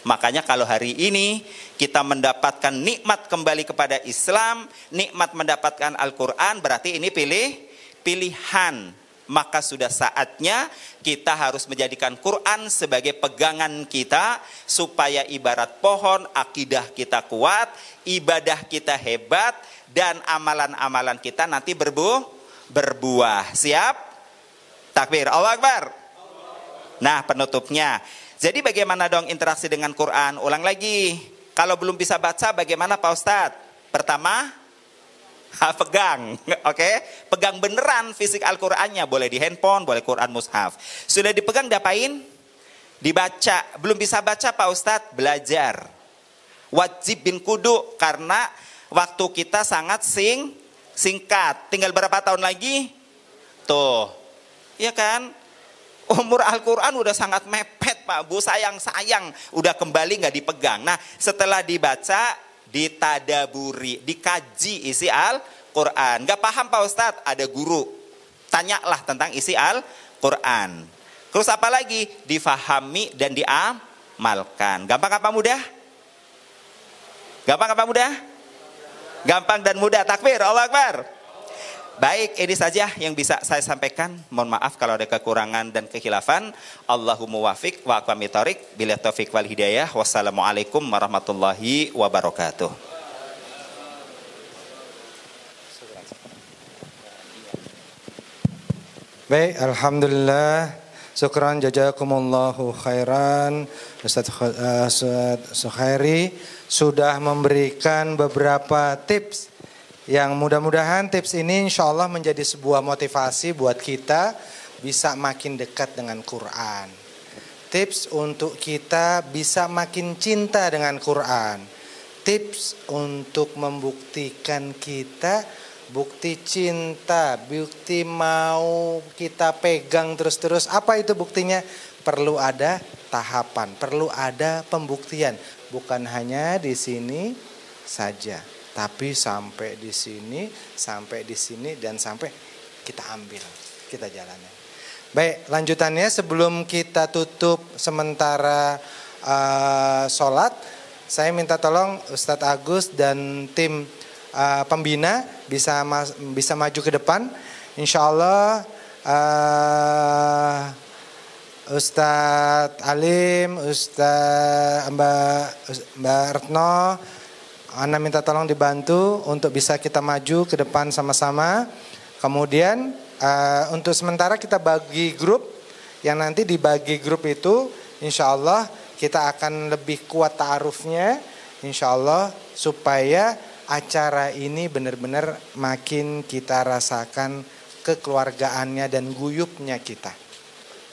Makanya kalau hari ini kita mendapatkan nikmat kembali kepada Islam, nikmat mendapatkan Al-Quran, berarti ini pilihan. Maka sudah saatnya kita harus menjadikan Quran sebagai pegangan kita, supaya ibarat pohon, akidah kita kuat, ibadah kita hebat, dan amalan-amalan kita nanti berbuah. Siap? Takbir, Allahu Akbar. Nah, penutupnya. Jadi bagaimana dong interaksi dengan Quran? Ulang lagi. Kalau belum bisa baca bagaimana Pak Ustadz? Pertama, pegang. Oke? Pegang beneran fisik Al-Qurannya. Boleh di handphone, boleh Quran mushaf. Sudah dipegang diapain? Dibaca. Belum bisa baca Pak Ustadz? Belajar. Wajib bin kudu. Karena waktu kita sangat singkat. Tinggal berapa tahun lagi? Tuh. Iya kan? Umur Al-Quran udah sangat mepet Pak Bu, sayang udah kembali nggak dipegang. Nah, setelah dibaca, ditadaburi, dikaji isi Al-Quran. Nggak paham Pak Ustadz, ada guru, tanyalah tentang isi Al-Quran. Terus apa lagi? Difahami dan diamalkan. Gampang apa mudah? Gampang apa mudah? Gampang dan mudah. Takbir, Allahu Akbar. Baik, ini saja yang bisa saya sampaikan. Mohon maaf kalau ada kekurangan dan kekhilafan. Allahumma wafiq wa aqwamit thoriq, bila taufiq wal hidayah. Wassalamualaikum warahmatullahi wabarakatuh. Baik, alhamdulillah. Syukran jazakumullahu khairan. Ustaz Sukhairi sudah memberikan beberapa tips yang mudah-mudahan tips ini insya Allah menjadi sebuah motivasi buat kita bisa makin dekat dengan Quran. Tips untuk kita bisa makin cinta dengan Quran. Tips untuk membuktikan kita bukti cinta, bukti mau kita pegang terus-terus. Apa itu buktinya? Perlu ada tahapan, perlu ada pembuktian. Bukan hanya di sini saja. Tapi sampai di sini, dan sampai kita ambil, kita jalani. Baik, lanjutannya sebelum kita tutup sementara sholat, saya minta tolong Ustadz Agus dan tim pembina bisa maju ke depan. Insya Allah Ustadz Alim, Ustadz Mbak Retno, Ana minta tolong dibantu untuk bisa kita maju ke depan sama-sama. Kemudian untuk sementara kita bagi grup, yang nanti dibagi grup itu insya Allah kita akan lebih kuat ta'arufnya insya Allah, supaya acara ini benar-benar makin kita rasakan kekeluargaannya dan guyupnya kita.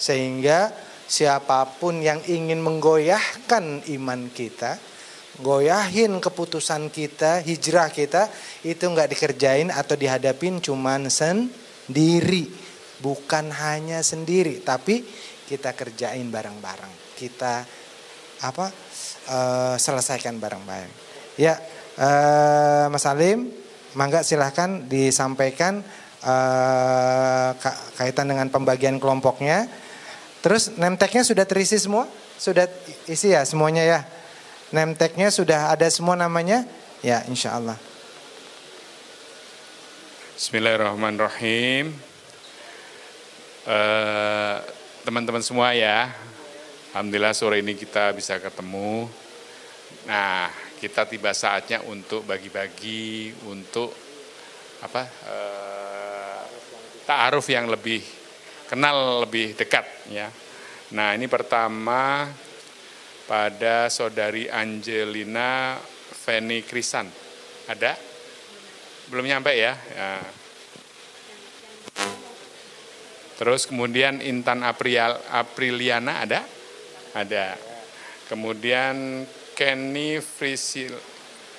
Sehingga siapapun yang ingin menggoyahkan iman kita, goyahin keputusan kita, hijrah kita, itu nggak dikerjain atau dihadapin cuman sendiri. Bukan hanya sendiri, tapi kita kerjain bareng-bareng. Kita selesaikan bareng-bareng. Ya, Mas Alim, mangga silahkan disampaikan kaitan dengan pembagian kelompoknya. Terus name tag-nya sudah terisi semua? Sudah isi ya semuanya ya? Name tag-nya sudah ada semua namanya? Ya, insya Allah. Bismillahirrahmanirrahim. Teman-teman semua ya, alhamdulillah sore ini kita bisa ketemu. Nah, kita tiba saatnya untuk bagi-bagi, untuk ta'aruf yang lebih kenal lebih dekat ya. Nah, ini pertama pada saudari Angelina Feni Krisan. Ada? Belum nyampe ya? Ya. Terus kemudian Intan Apriliana ada? Ada. Kemudian Kenny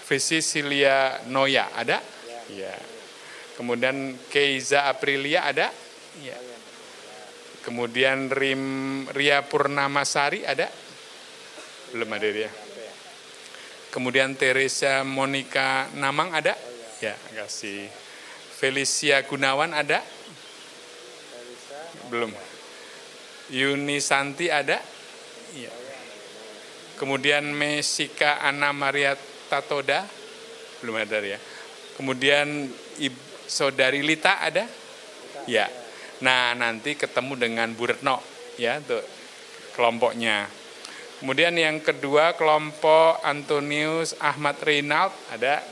Frisicilia Noya ada? Ya. Kemudian Keiza Aprilia ada? Ya. Kemudian Ria Purnamasari ada? Belum ada dia. Kemudian Teresa Monica Namang ada? Ya, kasih. Felicia Gunawan ada? Belum. Yuni Santi ada? Iya. Kemudian Mesika Anna Maria Tatoda? Belum ada ya. Kemudian Saudari Lita ada? Ya. Nah, nanti ketemu dengan Bu Retno ya untuk kelompoknya. Kemudian yang kedua kelompok Antonius Ahmad Reynald ada.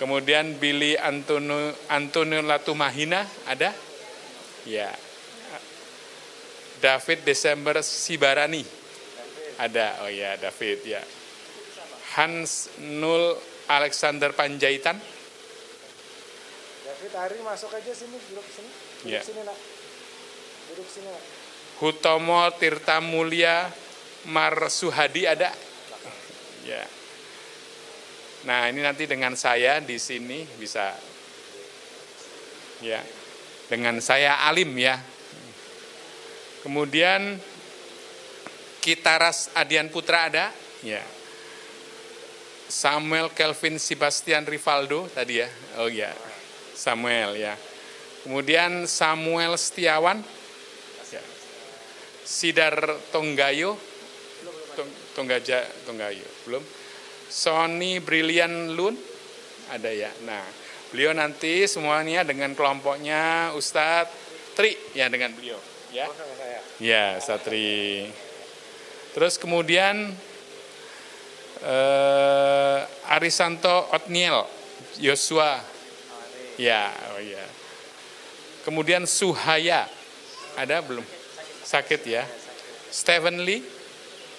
Kemudian Billy Antonio Latumahina ada. Ya. David Desember Sibarani ada. Oh ya, David ya. Hans Nul Alexander Panjaitan. David Ari masuk aja sini, duduk sini. Duduk sini nak. Duduk sini nak. Hutomo Tirta Mulia Marsuhadi ada. Ya. Nah, ini nanti dengan saya di sini bisa ya. Dengan saya Alim ya. Kemudian Kitaras Adian Putra ada. Ya. Samuel Kelvin Sebastian Rivaldo tadi ya. Oh ya. Samuel ya. Kemudian Samuel Setiawan. Ya. Sidar Tonggayo. Tonggayo. Belum. Sony Brilian Lun. Ada ya. Nah, beliau nanti semuanya dengan kelompoknya Ustadz Tri ya, dengan beliau ya. Ya, Ustadz Tri. Terus kemudian Arisanto Otniel Yosua. Ya, oh ya. Kemudian Suhaya. Ada belum? Sakit ya. Stephen Lee.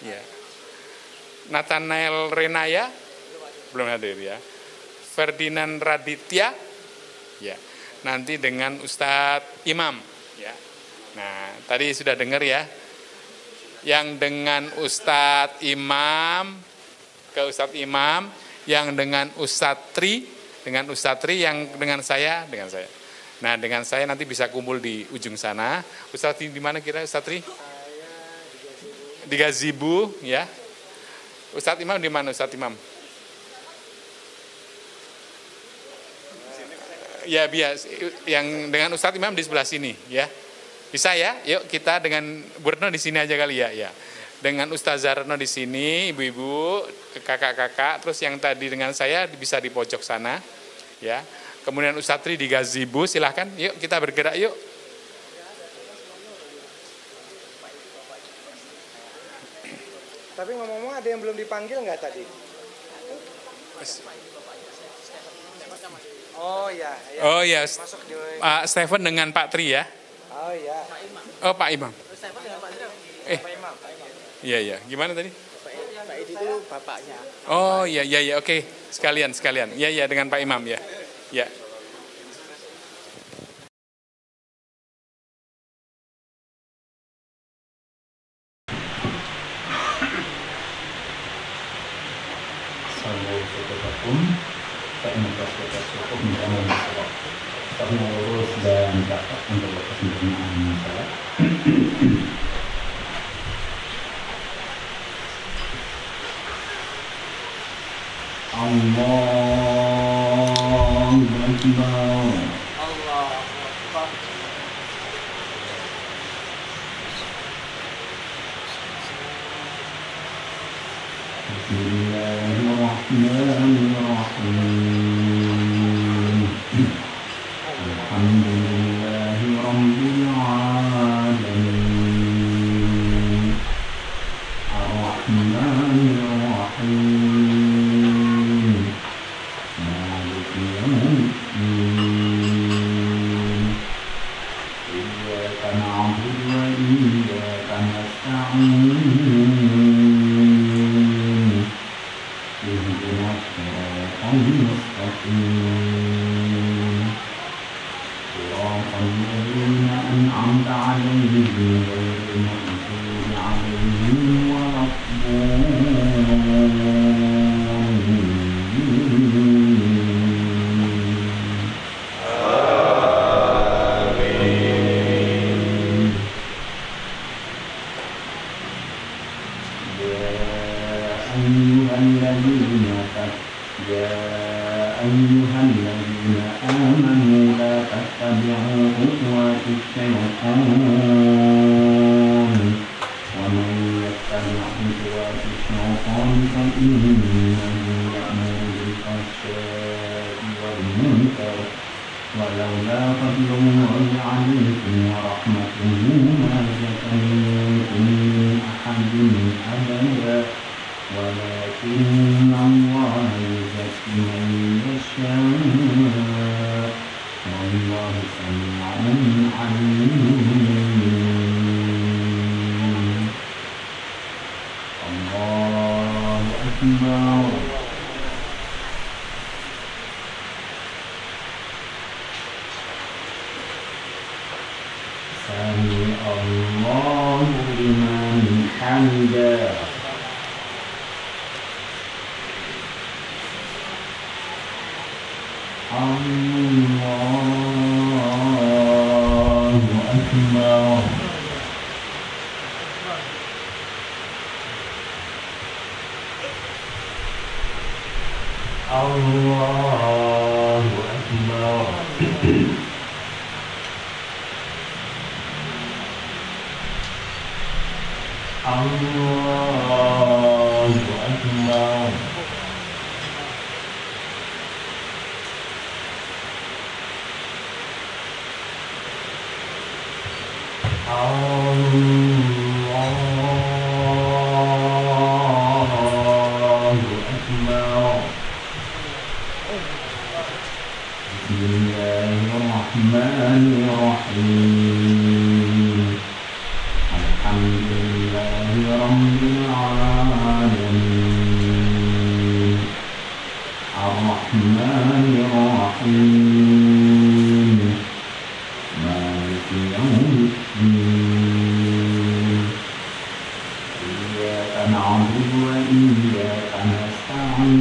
Ya. Nathanael Renaya. Belum hadir ya. Ferdinand Raditya. Ya. Nanti dengan Ustadz Imam ya. Nah, tadi sudah dengar ya. Yang dengan Ustadz Imam ke Ustadz Imam, yang dengan Ustadz Tri, yang dengan saya. Nah, dengan saya nanti bisa kumpul di ujung sana. Ustadz Tri di mana kira Ustadz Tri? Di Gazebo ya. Ustadz Imam di mana Ustadz Imam? Ya, bias yang dengan Ustadz Imam di sebelah sini ya. Bisa ya? Yuk kita dengan Bu Retno di sini aja kali ya. Ya. Dengan Ustazah Retno di sini, ibu-ibu, kakak-kakak, terus yang tadi dengan saya bisa di pojok sana ya. kemudian Ustadz Tri di gazebo, silahkan, yuk kita bergerak yuk. Tapi ngomong-ngomong ada yang belum dipanggil nggak tadi? Oh ya. Oh ya, Masuk di... Pak Stephen dengan Pak Tri ya. Oh ya. Oh Pak Imam. Pak Imam. Iya, gimana tadi? Pak Edi itu bapaknya. Oh iya, oke, sekalian, iya dengan Pak Imam ya. Ya. Tapi ngurus dan dapat untuk kesempurnaan masalah. Allahu Akbar. Allahu Akbar. Bismillahirrahmanirrahim. Alhamdulillahi Rabbil Alamin. Ar-Rahmanir-Rahim. Maliki Yawmiddin. Iyyaka na'budu wa iyyaka nasta'in. Ihdinas siratal mustaqim. Siratal ladzina an'amta 'alaihim ghairil maghdubi 'alaihim waladdallin. يا أيها الذين آمنوا لا تتبعوا خطوات الشيطان ومن يتبع خطوات الشيطان فإنه يأمر بالفحشاء والمنكر ولولا فضل الله عليكم ورحمته ما زكى منكم من أحد أبدا ولكن الله يزكي من يشاء والله سميع عليم. الله أكبر. سمع الله لمن حمده. الله أكبر. الله أكبر. الله أكبر. Bismillahirrahmanirrahim. Alhamdulillahi Rabbil Alamin. Ar-Rahmanir-Rahim. Maliki Yawmiddin. Iyyaka na'budu wa iyyaka nasta'in.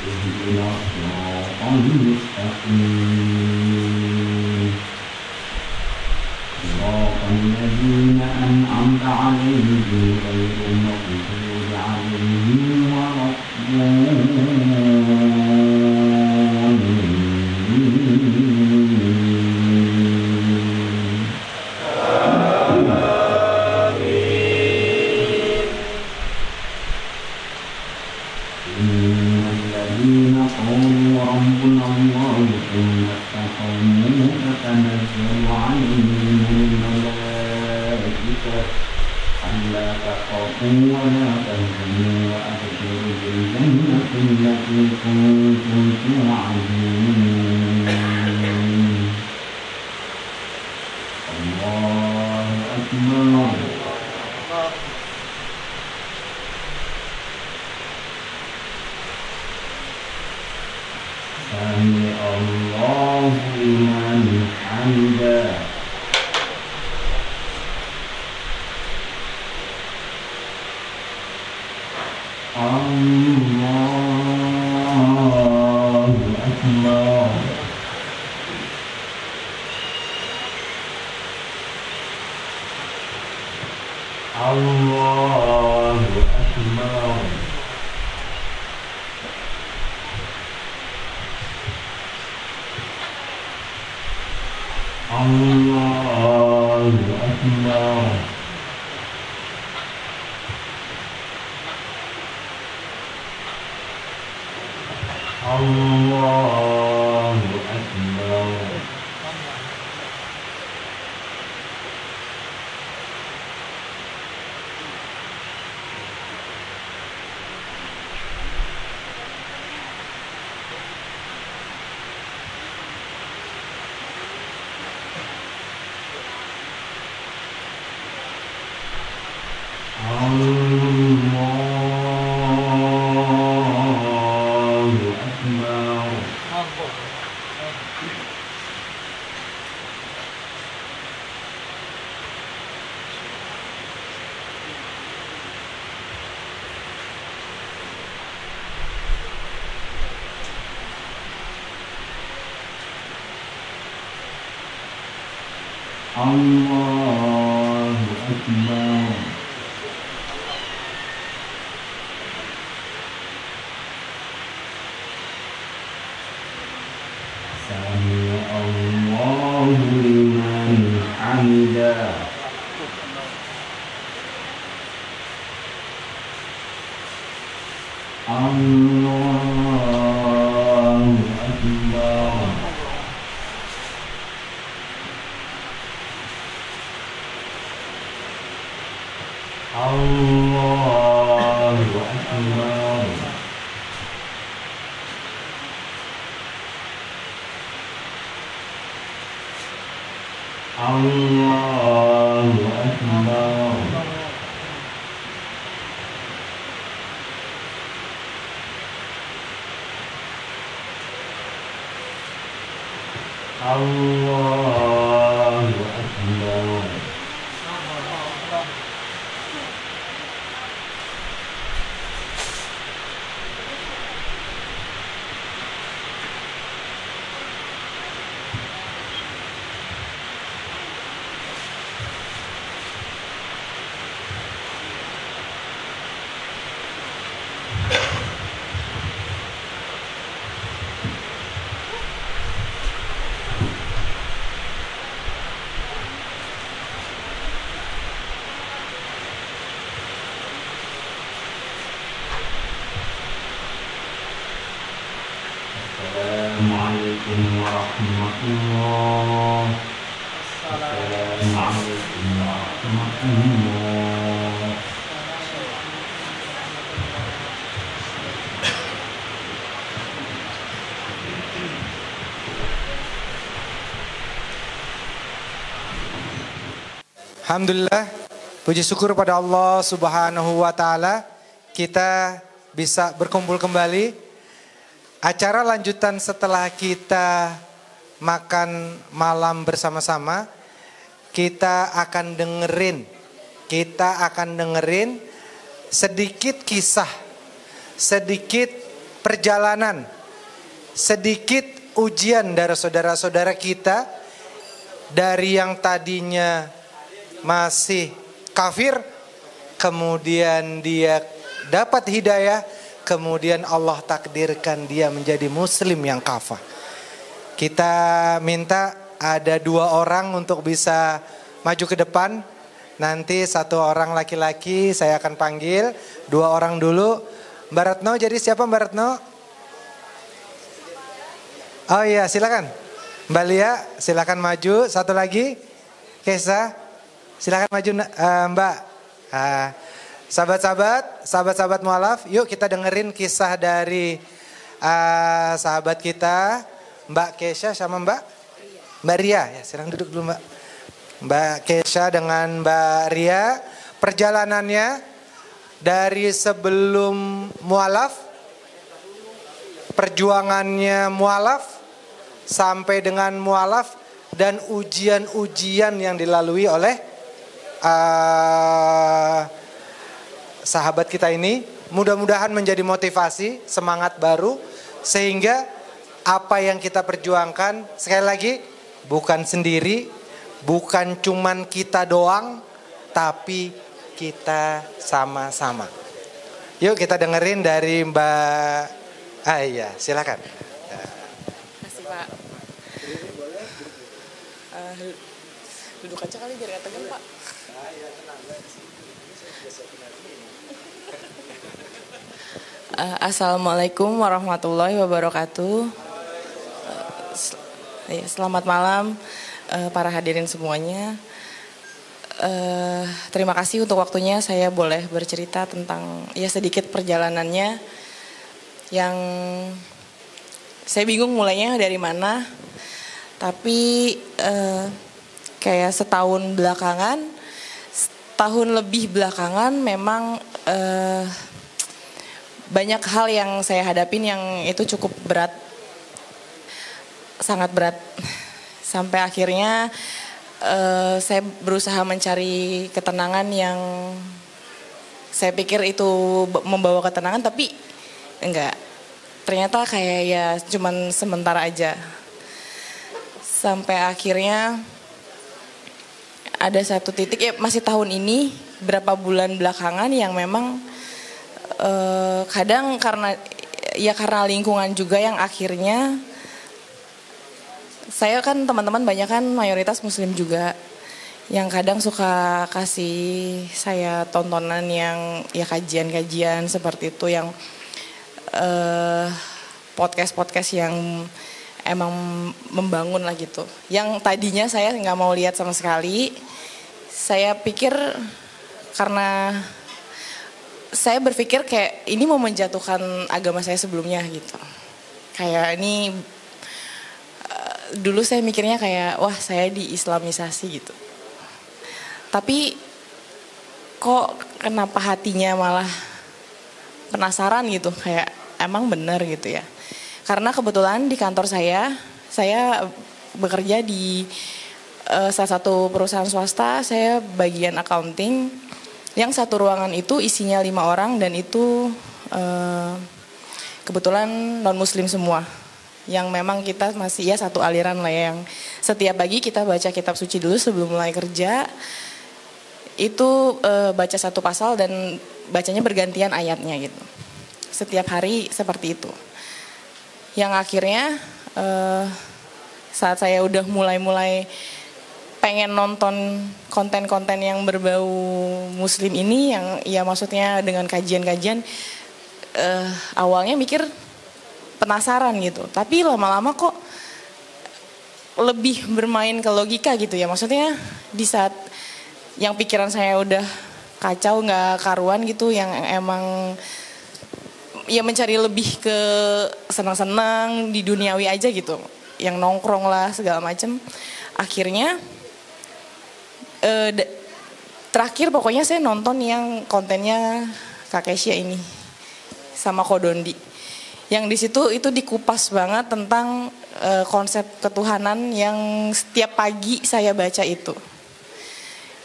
Ihdinas siratal mustaqim. Siratal ladzina an'amta 'alaihim ghairil maghdubi 'alaihim waladdallin. الله ثم استقاموا تتنزل عليهم الملائكة ألا تخافوا ولا تحزنوا وأبشروا بالجنة التي كنتم توعدون الله أكبر سمع الله لمن حمده الله أكبر الله أكبر الله أكبر الله أكبر الله أكبر سمع الله لمن حمده الله أكبر الله أكبر الله أكبر الله أكبر Assalamualaikum warahmatullahi wabarakatuh. Assalamualaikum warahmatullahi wabarakatuh. Alhamdulillah, puji syukur pada Allah Subhanahu wa taala, kita bisa berkumpul kembali. Acara lanjutan setelah kita makan malam bersama-sama, kita akan dengerin sedikit kisah, sedikit perjalanan, sedikit ujian dari saudara-saudara kita, dari yang tadinya masih kafir, kemudian dia dapat hidayah, kemudian Allah takdirkan dia menjadi muslim yang kafah. Kita minta ada 2 orang untuk bisa maju ke depan. Nanti 1 orang laki-laki saya akan panggil, 2 orang dulu. Mbak Retno, jadi siapa Mbak Retno? Oh iya, silakan. Mbak Lia, silakan maju. Satu lagi, Kesa, silakan maju Mbak. Sahabat-sahabat mualaf, yuk kita dengerin kisah dari sahabat kita, Mbak Kesha sama Mbak Ria. Ya, silakan duduk dulu Mbak. Mbak Kesha dengan Mbak Ria, perjalanannya dari sebelum mualaf, perjuangannya mualaf, sampai dengan mualaf dan ujian-ujian yang dilalui oleh sahabat kita ini. Mudah-mudahan menjadi motivasi, semangat baru, sehingga apa yang kita perjuangkan, sekali lagi, bukan sendiri, bukan cuman kita doang, tapi kita sama-sama. Yuk kita dengerin dari Mbak. Iya, silakan. Makasih Pak. Duduk aja kali biar gak tegang Pak. Assalamualaikum warahmatullahi wabarakatuh. Selamat malam para hadirin semuanya. Terima kasih untuk waktunya saya boleh bercerita tentang sedikit perjalanannya yang saya bingung mulainya dari mana. Tapi kayak setahun lebih belakangan memang banyak hal yang saya hadapin yang itu cukup berat, sangat berat. Sampai akhirnya saya berusaha mencari ketenangan yang saya pikir itu membawa ketenangan, tapi enggak. Ternyata kayak ya cuman sementara aja. Sampai akhirnya ada satu titik, ya masih tahun ini, berapa bulan belakangan yang memang kadang karena lingkungan juga yang akhirnya saya kan teman-teman banyak kan mayoritas muslim juga yang kadang suka kasih saya tontonan yang ya kajian-kajian seperti itu, yang podcast-podcast yang emang membangun lah gitu. Yang tadinya saya nggak mau lihat sama sekali. Saya pikir karena saya berpikir kayak ini mau menjatuhkan agama saya sebelumnya gitu. Kayak ini dulu saya mikirnya kayak wah saya diislamisasi gitu. Tapi kok kenapa hatinya malah penasaran gitu, kayak emang benar gitu ya. Karena kebetulan di kantor saya bekerja di salah satu perusahaan swasta, saya bagian accounting. Yang satu ruangan itu isinya 5 orang dan itu kebetulan non muslim semua. Yang memang kita masih satu aliran lah ya, yang setiap pagi kita baca kitab suci dulu sebelum mulai kerja. Itu baca satu pasal dan bacanya bergantian ayatnya gitu. Setiap hari seperti itu. Yang akhirnya saat saya udah mulai pengen nonton konten-konten yang berbau muslim ini, yang ya maksudnya dengan kajian-kajian, awalnya mikir penasaran gitu. Tapi lama-lama kok lebih bermain ke logika gitu ya. Maksudnya di saat yang pikiran saya udah kacau gak karuan gitu, yang emang ya mencari lebih ke senang-senang di duniawi aja gitu, yang nongkrong lah segala macem. Akhirnya terakhir pokoknya saya nonton yang kontennya Kak Kesha ini sama Kodondi, yang di situ itu dikupas banget tentang konsep ketuhanan yang setiap pagi saya baca itu.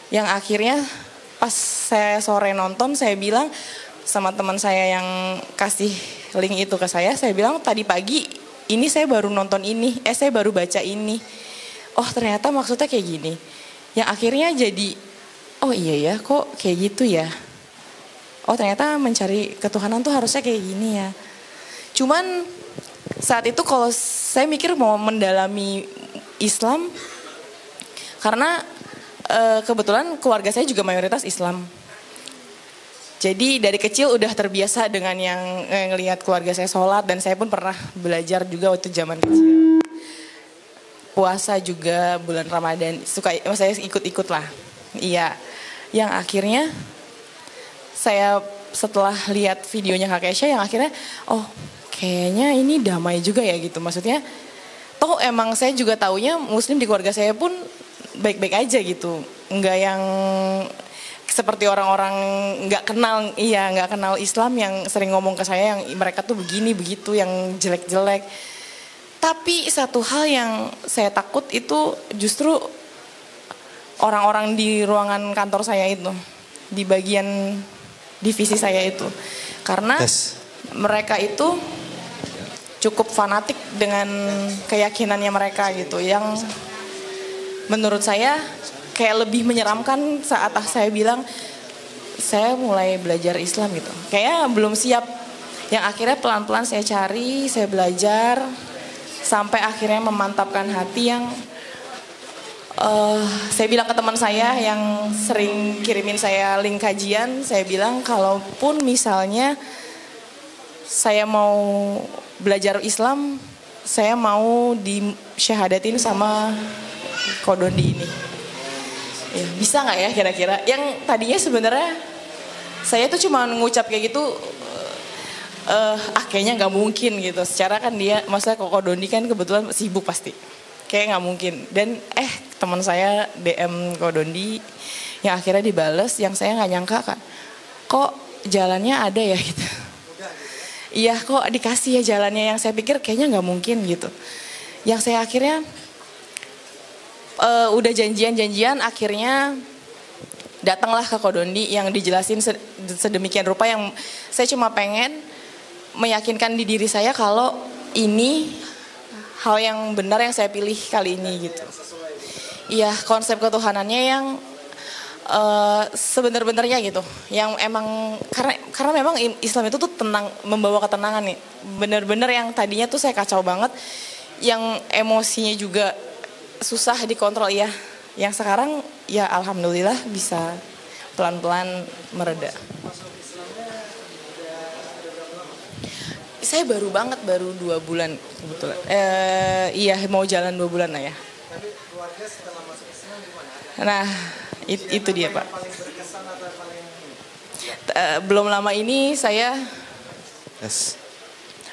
Yang akhirnya pas saya sore nonton, saya bilang sama teman saya yang kasih link itu ke saya bilang tadi pagi ini saya baru nonton ini, saya baru baca ini. Oh ternyata maksudnya kayak gini. Yang akhirnya jadi, oh iya ya kok kayak gitu ya. Oh ternyata mencari ketuhanan tuh harusnya kayak gini ya. Cuman saat itu kalau saya mikir mau mendalami Islam, karena kebetulan keluarga saya juga mayoritas Islam. Jadi dari kecil udah terbiasa dengan yang ngelihat keluarga saya sholat, dan saya pun pernah belajar juga waktu zaman kecil. puasa juga bulan Ramadan, saya ikut-ikut lah. Iya, yang akhirnya saya setelah lihat videonya Kak Kesha, yang akhirnya oh kayaknya ini damai juga ya gitu. Maksudnya toh emang saya juga taunya Muslim di keluarga saya pun baik-baik aja gitu, nggak yang seperti orang-orang nggak kenal Islam yang sering ngomong ke saya yang mereka tuh begini begitu, yang jelek-jelek. Tapi satu hal yang saya takut itu justru orang-orang di ruangan kantor saya itu, di bagian divisi saya itu, karena mereka itu cukup fanatik dengan keyakinannya mereka gitu, yang menurut saya kayak lebih menyeramkan saat saya bilang saya mulai belajar Islam gitu. Kayaknya belum siap. Yang akhirnya pelan-pelan saya cari, saya belajar sampai akhirnya memantapkan hati yang saya bilang ke teman saya yang sering kirimin saya link kajian, saya bilang kalaupun misalnya saya mau belajar Islam, saya mau disyahadatin sama Kodondi ini. Ya, bisa nggak ya kira-kira? Yang tadinya sebenarnya saya tuh cuma ngucap kayak gitu, kayaknya nggak mungkin gitu. Secara kan dia, maksudnya Koko Dondi kan kebetulan sibuk pasti, kayak nggak mungkin. Dan teman saya DM Koko Dondi yang akhirnya dibales, yang saya nggak nyangka kan, kok jalannya ada ya gitu. Iya kok dikasih ya jalannya, yang saya pikir kayaknya nggak mungkin gitu. Yang saya akhirnya udah janjian, akhirnya datanglah ke Kodondi yang dijelasin sedemikian rupa, yang saya cuma pengen meyakinkan di diri saya kalau ini hal yang benar yang saya pilih kali ini gitu. Iya, konsep ketuhanannya yang sebenar-benarnya gitu, yang emang karena memang Islam itu tuh tenang, membawa ketenangan nih. Bener-bener yang tadinya tuh saya kacau banget, yang emosinya juga susah dikontrol ya. Yang sekarang ya alhamdulillah bisa pelan-pelan mereda. Saya baru 2 bulan kebetulan. Iya mau jalan 2 bulan lah ya. Tapi keluarga setelah masuk Islam gimana? Nah itu dia Pak. Belum lama ini saya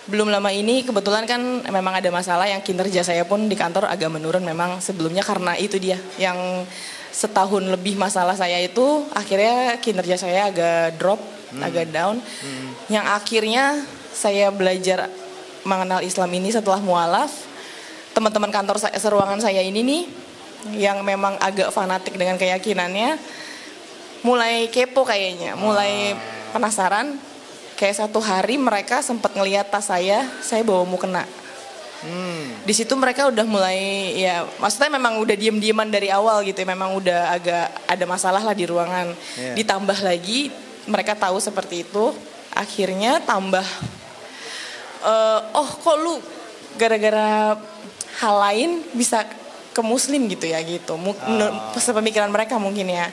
belum lama ini kebetulan kan memang ada masalah yang kinerja saya pun di kantor agak menurun memang sebelumnya, karena itu dia yang setahun lebih masalah saya itu akhirnya kinerja saya agak drop, agak down. Yang akhirnya saya belajar mengenal Islam ini setelah mualaf. Teman-teman kantor saya, seruangan saya ini nih yang memang agak fanatik dengan keyakinannya mulai kepo kayaknya, mulai penasaran. Kayak 1 hari mereka sempat ngelihat tas saya bawa mukena. Di situ mereka udah mulai, ya maksudnya memang udah diem-dieman dari awal gitu, memang udah agak ada masalah lah di ruangan. Ditambah lagi mereka tahu seperti itu, akhirnya tambah, kok lu gara-gara hal lain bisa ke Muslim gitu ya gitu. Sepemikiran mereka mungkin ya.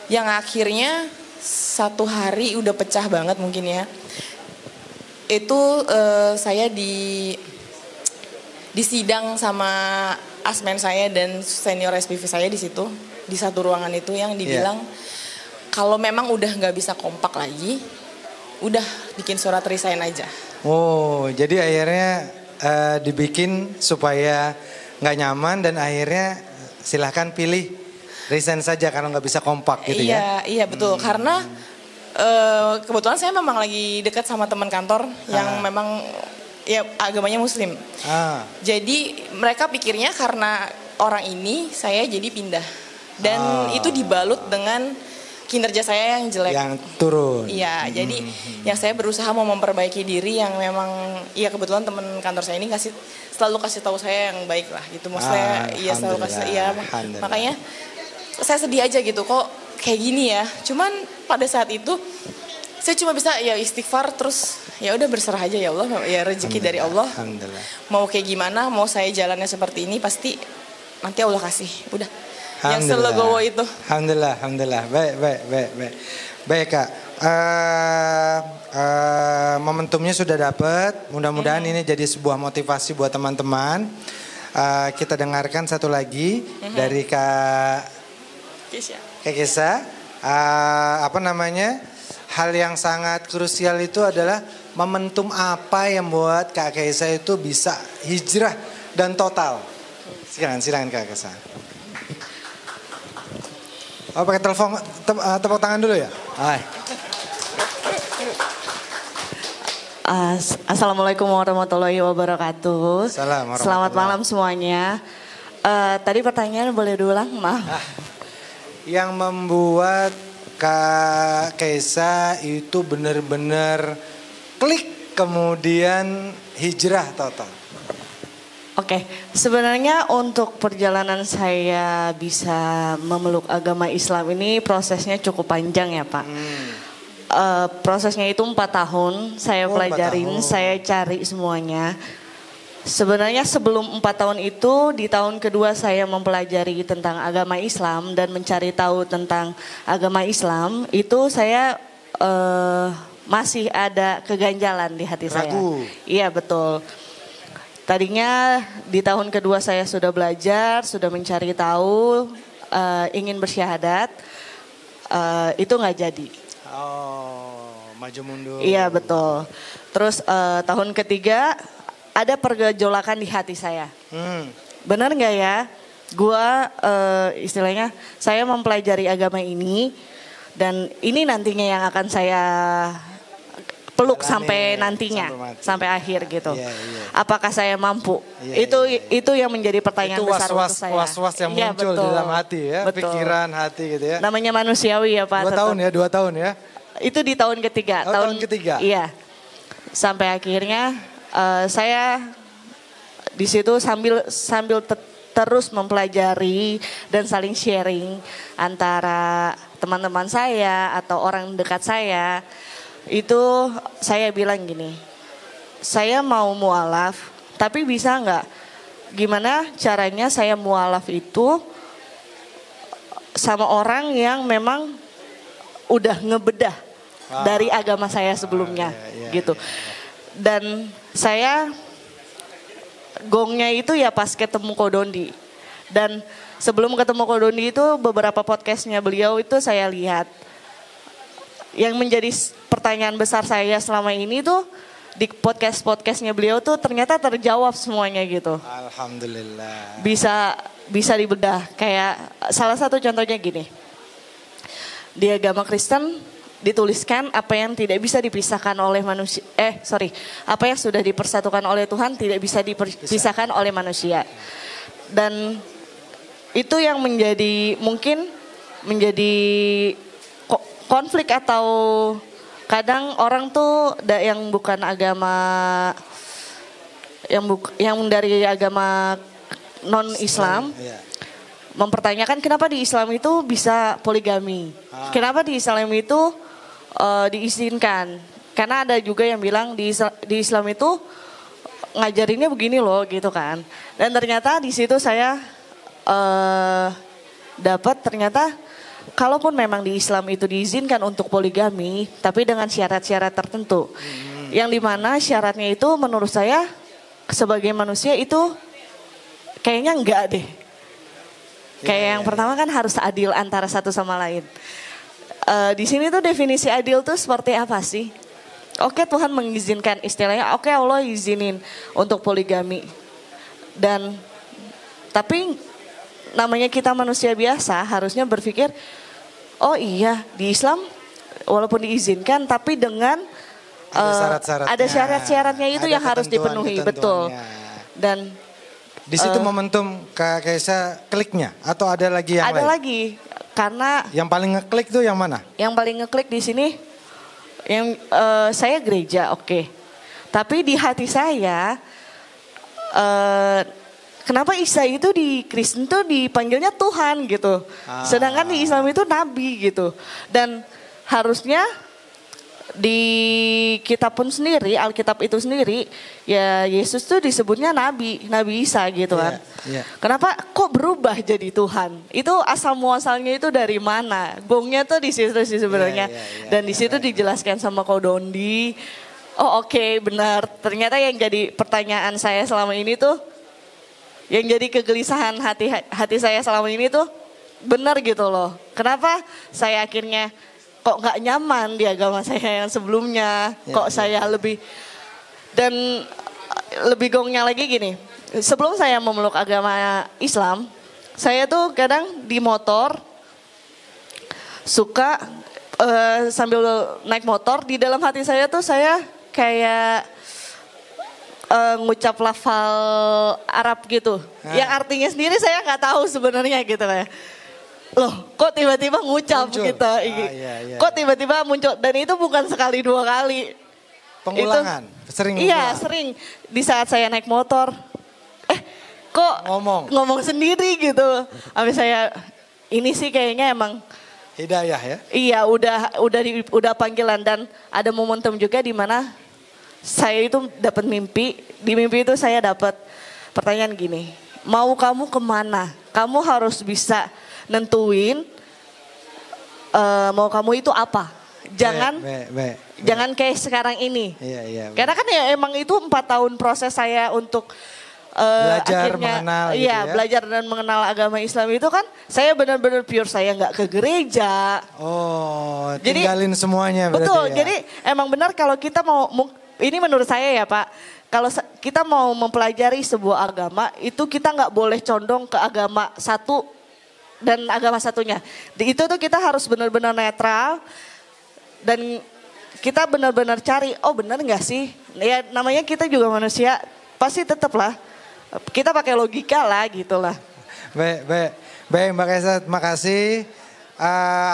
Yang akhirnya 1 hari udah pecah banget mungkin ya. Itu saya di sidang sama asmen saya dan senior SPV saya di situ, di satu ruangan itu, yang dibilang kalau memang udah nggak bisa kompak lagi, udah bikin surat resign aja. Oh, jadi akhirnya dibikin supaya nggak nyaman dan akhirnya silahkan pilih resign saja karena nggak bisa kompak gitu ya? Iya betul, karena kebetulan saya memang lagi dekat sama teman kantor yang memang ya agamanya Muslim. Jadi mereka pikirnya karena orang ini saya jadi pindah, dan itu dibalut dengan kinerja saya yang jelek. Yang turun. Iya, jadi yang saya berusaha mau memperbaiki diri, yang memang ya kebetulan teman kantor saya ini selalu kasih tahu saya yang baik lah gitu. Maksudnya iya selalu kasih, iya makanya saya sedih aja gitu kok kayak gini ya. Cuman pada saat itu saya cuma bisa ya istighfar, terus ya udah berserah aja, ya Allah, ya rezeki dari Allah. Mau kayak gimana, mau saya jalannya seperti ini pasti nanti Allah kasih. Udah. Yang selegowo itu. Alhamdulillah. Baik Kak. Momentumnya sudah dapat. Mudah-mudahan ini jadi sebuah motivasi buat teman-teman. Kita dengarkan satu lagi dari Kak Kesa. Apa namanya? Hal yang sangat krusial itu adalah momentum apa yang membuat Kak Kesa itu bisa hijrah dan total. Silakan Kak Kesa. Oh, pakai telepon, tepuk tangan dulu ya. Hai. Assalamualaikum warahmatullahi wabarakatuh. Selamat malam semuanya. Tadi pertanyaan boleh diulang, maaf. Yang membuat Kak Kesa itu benar-benar klik kemudian hijrah total. Oke, sebenarnya untuk perjalanan saya bisa memeluk agama Islam ini prosesnya cukup panjang ya Pak. Prosesnya itu 4 tahun, saya pelajarin, 4 tahun. saya cari semuanya. Sebenarnya sebelum 4 tahun itu, di tahun kedua saya mempelajari tentang agama Islam dan mencari tahu tentang agama Islam, itu saya masih ada keganjalan di hati saya. Iya betul. Tadinya di tahun kedua saya sudah belajar, sudah mencari tahu, ingin bersyahadat, itu nggak jadi. Oh, maju mundur. Iya betul. Terus tahun ketiga ada pergejolakan di hati saya. Benar nggak ya? Gua istilahnya saya mempelajari agama ini dan ini nantinya yang akan saya peluk sampai nantinya, sampai akhir gitu. Apakah saya mampu? Itu yang menjadi pertanyaan besar untuk saya. Was-was yang muncul di dalam hati ya, pikiran hati gitu ya. Namanya manusiawi ya Pak. 2 tahun ya. Itu di tahun ketiga. Tahun ketiga. Iya. Sampai akhirnya saya di situ sambil terus mempelajari dan saling sharing antara teman-teman saya atau orang dekat saya. Itu saya bilang gini, saya mau mualaf, tapi bisa nggak? Gimana caranya saya mualaf itu sama orang yang memang udah ngebedah dari agama saya sebelumnya, gitu. Dan saya gongnya itu ya pas ketemu Kodondi. Dan sebelum ketemu Kodondi itu beberapa podcastnya beliau itu saya lihat. Yang menjadi pertanyaan besar saya selama ini tuh di podcastnya beliau tuh ternyata terjawab semuanya gitu. Alhamdulillah. Bisa dibedah. Kayak salah satu contohnya gini. Di agama Kristen dituliskan apa yang tidak bisa dipisahkan oleh manusia. Apa yang sudah dipersatukan oleh Tuhan tidak bisa dipisahkan oleh manusia. Dan itu yang mungkin menjadi konflik atau kadang orang tuh yang bukan agama yang dari agama non Islam mempertanyakan kenapa di Islam itu bisa poligami, kenapa di Islam itu diizinkan, karena ada juga yang bilang di Islam itu ngajarinnya begini loh gitu kan, dan ternyata di situ saya dapat ternyata kalaupun memang di Islam itu diizinkan untuk poligami, tapi dengan syarat-syarat tertentu. Yang dimana syaratnya itu menurut saya sebagai manusia itu kayaknya enggak deh. Kayak yang pertama kan harus adil antara satu sama lain. Di sini tuh definisi adil tuh seperti apa sih? Oke, Tuhan mengizinkan istilahnya, oke Allah izinin untuk poligami. Tapi namanya kita manusia biasa harusnya berpikir, oh iya di Islam walaupun diizinkan tapi dengan ada syarat-syaratnya itu yang harus dipenuhi, betul. Dan di situ momentum Kak Kesa kliknya atau ada lagi yang lain? Ada lagi, karena yang paling ngeklik tuh yang mana? Yang paling ngeklik di sini yang saya gereja, oke. Tapi di hati saya kenapa Isa itu di Kristen tuh dipanggilnya Tuhan gitu. Sedangkan di Islam itu Nabi gitu. Dan harusnya di kitab pun sendiri, Alkitab itu sendiri, ya Yesus tuh disebutnya Nabi Isa gitu kan. Kenapa kok berubah jadi Tuhan? Itu asal muasalnya itu dari mana? Gongnya tuh di situ sih sebenarnya. Dan di situ dijelaskan sama Kodondi. Oh oke, benar. Ternyata yang jadi pertanyaan saya selama ini tuh, yang jadi kegelisahan hati saya selama ini tuh benar gitu loh. Kenapa saya akhirnya kok nggak nyaman di agama saya yang sebelumnya, kok saya lebih, dan lebih gongnya lagi gini, sebelum saya memeluk agama Islam, saya tuh kadang di motor suka sambil naik motor, di dalam hati saya tuh saya kayak ngucap lafal Arab gitu, yang artinya sendiri saya nggak tahu sebenarnya gitu ya. Loh, kok tiba-tiba ngucap Muncul. gitu. Iya. Kok tiba-tiba muncul, dan itu bukan sekali 2 kali. Pengulangan, sering Iya, mengulang. sering. Di saat saya naik motor, kok ngomong sendiri gitu. Habis saya, ini sih kayaknya emang hidayah ya. iya, udah panggilan, dan ada momentum juga di mana saya itu dapat mimpi. Di mimpi itu saya dapat pertanyaan gini, mau kamu kemana? Kamu harus bisa nentuin mau kamu itu apa. Jangan kayak sekarang ini. Iya. Karena kan ya emang itu 4 tahun proses saya untuk belajar akhirnya, mengenal gitu iya, ya. belajar dan mengenal agama Islam itu kan saya benar-benar pure, saya nggak ke gereja. Oh, Jadi, tinggalin semuanya berarti betul, ya. jadi emang benar kalau kita mau, ini menurut saya ya Pak, kalau kita mau mempelajari sebuah agama, itu kita nggak boleh condong ke agama satu dan agama satunya. Di itu tuh kita harus benar-benar netral, dan kita benar-benar cari, oh benar nggak sih? Ya namanya kita juga manusia, pasti tetap lah, kita pakai logika lah gitu lah. Baik Mbak Kaisa, terima kasih.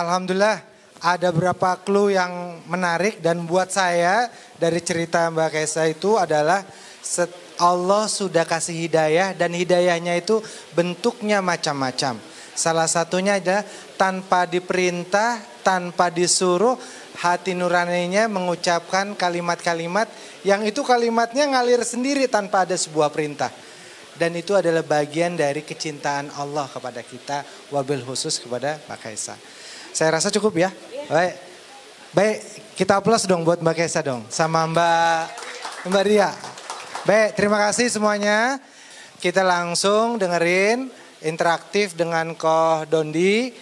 Alhamdulillah ada beberapa clue yang menarik, dan buat saya dari cerita Mbak Kaisa itu adalah Allah sudah kasih hidayah, dan hidayahnya itu bentuknya macam-macam. Salah satunya adalah tanpa diperintah, tanpa disuruh, hati nuraninya mengucapkan kalimat-kalimat yang itu kalimatnya ngalir sendiri tanpa ada sebuah perintah. Dan itu adalah bagian dari kecintaan Allah kepada kita, wabil khusus kepada Mbak Kaisa. Saya rasa cukup ya. Baik, kita aplaus dong buat Mbak Kaisa dong, sama Mbak Ria. Baik, terima kasih semuanya. Kita langsung dengerin interaktif dengan Koh Dondi.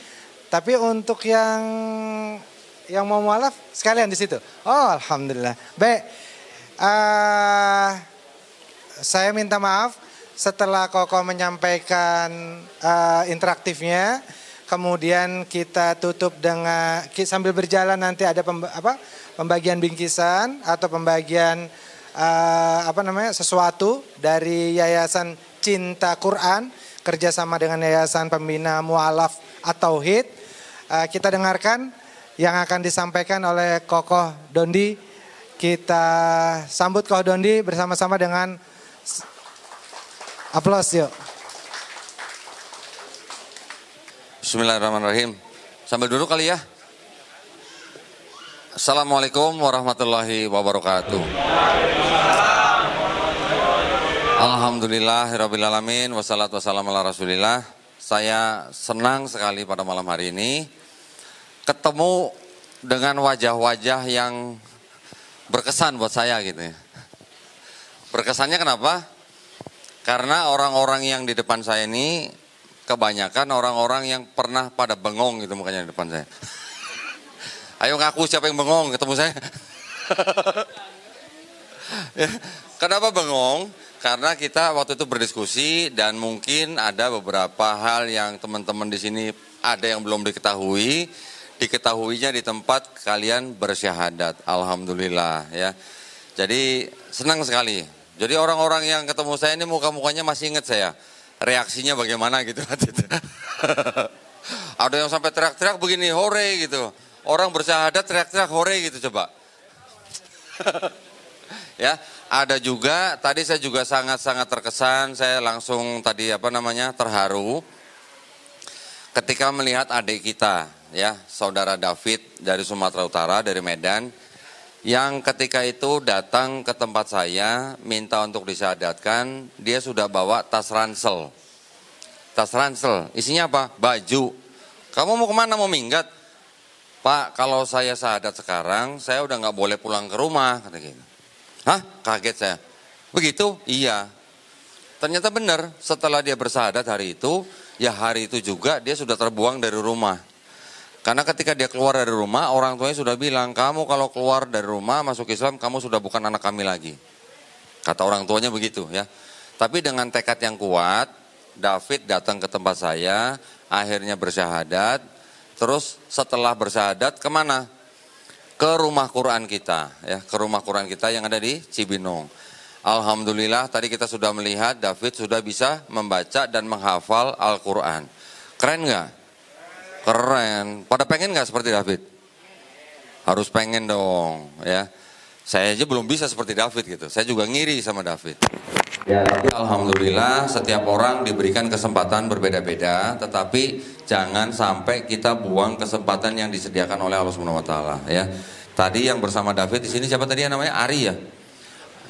Tapi untuk yang mau mualaf sekalian di situ. Oh, alhamdulillah. Baik. Saya minta maaf setelah Kokoh menyampaikan interaktifnya, kemudian kita tutup dengan sambil berjalan nanti ada pembagian bingkisan atau pembagian sesuatu dari Yayasan Cinta Quran kerjasama dengan Yayasan Pembina Mu'alaf At-Tauhid. Kita dengarkan yang akan disampaikan oleh Kokoh Dondi. Kita sambut Kokoh Dondi bersama-sama dengan aplaus yuk. Bismillahirrahmanirrahim. Sambil duduk kali ya. Assalamualaikum warahmatullahi wabarakatuh. Alhamdulillahirrabbilalamin. Wassalatu wassalamu ala rasulillah. Saya senang sekali pada malam hari ini ketemu dengan wajah-wajah yang berkesan buat saya gitu ya. Berkesannya kenapa? Karena orang-orang yang di depan saya ini kebanyakan orang-orang yang pernah pada bengong gitu mukanya di depan saya. Ayo ngaku siapa yang bengong ketemu saya. Ya, kenapa bengong? Karena kita waktu itu berdiskusi dan mungkin ada beberapa hal yang teman-teman di sini ada yang belum diketahui. Diketahuinya di tempat kalian bersyahadat. Alhamdulillah ya. Jadi senang sekali. Jadi orang-orang yang ketemu saya ini muka-mukanya masih ingat saya. Reaksinya bagaimana gitu. Ada yang sampai teriak-teriak begini, hore gitu. Orang bersyahadat teriak-teriak hore gitu coba. Ya, ada juga tadi saya juga sangat-sangat terkesan, saya langsung tadi terharu ketika melihat adik kita ya, saudara David dari Sumatera Utara, dari Medan, yang ketika itu datang ke tempat saya minta untuk disyahadatkan. Dia sudah bawa tas ransel. Tas ransel, isinya apa? Baju. Kamu mau kemana? Mau minggat? Pak, kalau saya syahadat sekarang, saya udah gak boleh pulang ke rumah, kata gitu. Hah? Kaget saya. Begitu? Iya. Ternyata benar, setelah dia bersyahadat hari itu, ya hari itu juga dia sudah terbuang dari rumah. Karena ketika dia keluar dari rumah, orang tuanya sudah bilang, kamu kalau keluar dari rumah masuk Islam, kamu sudah bukan anak kami lagi. Kata orang tuanya begitu ya. Tapi dengan tekad yang kuat, David datang ke tempat saya, akhirnya bersyahadat. Terus setelah bersyahadat kemana? Ke rumah Quran kita, ya, ke rumah Quran kita yang ada di Cibinong. Alhamdulillah tadi kita sudah melihat David sudah bisa membaca dan menghafal Al-Quran. Keren nggak? Keren. Pada pengen nggak seperti David? Harus pengen dong, ya. Saya aja belum bisa seperti David gitu. Saya juga ngiri sama David. Ya, tapi alhamdulillah setiap orang diberikan kesempatan berbeda-beda, tetapi jangan sampai kita buang kesempatan yang disediakan oleh Allah Subhanahu wa taala, ya. Tadi yang bersama David di sini siapa tadi yang namanya? Ari ya.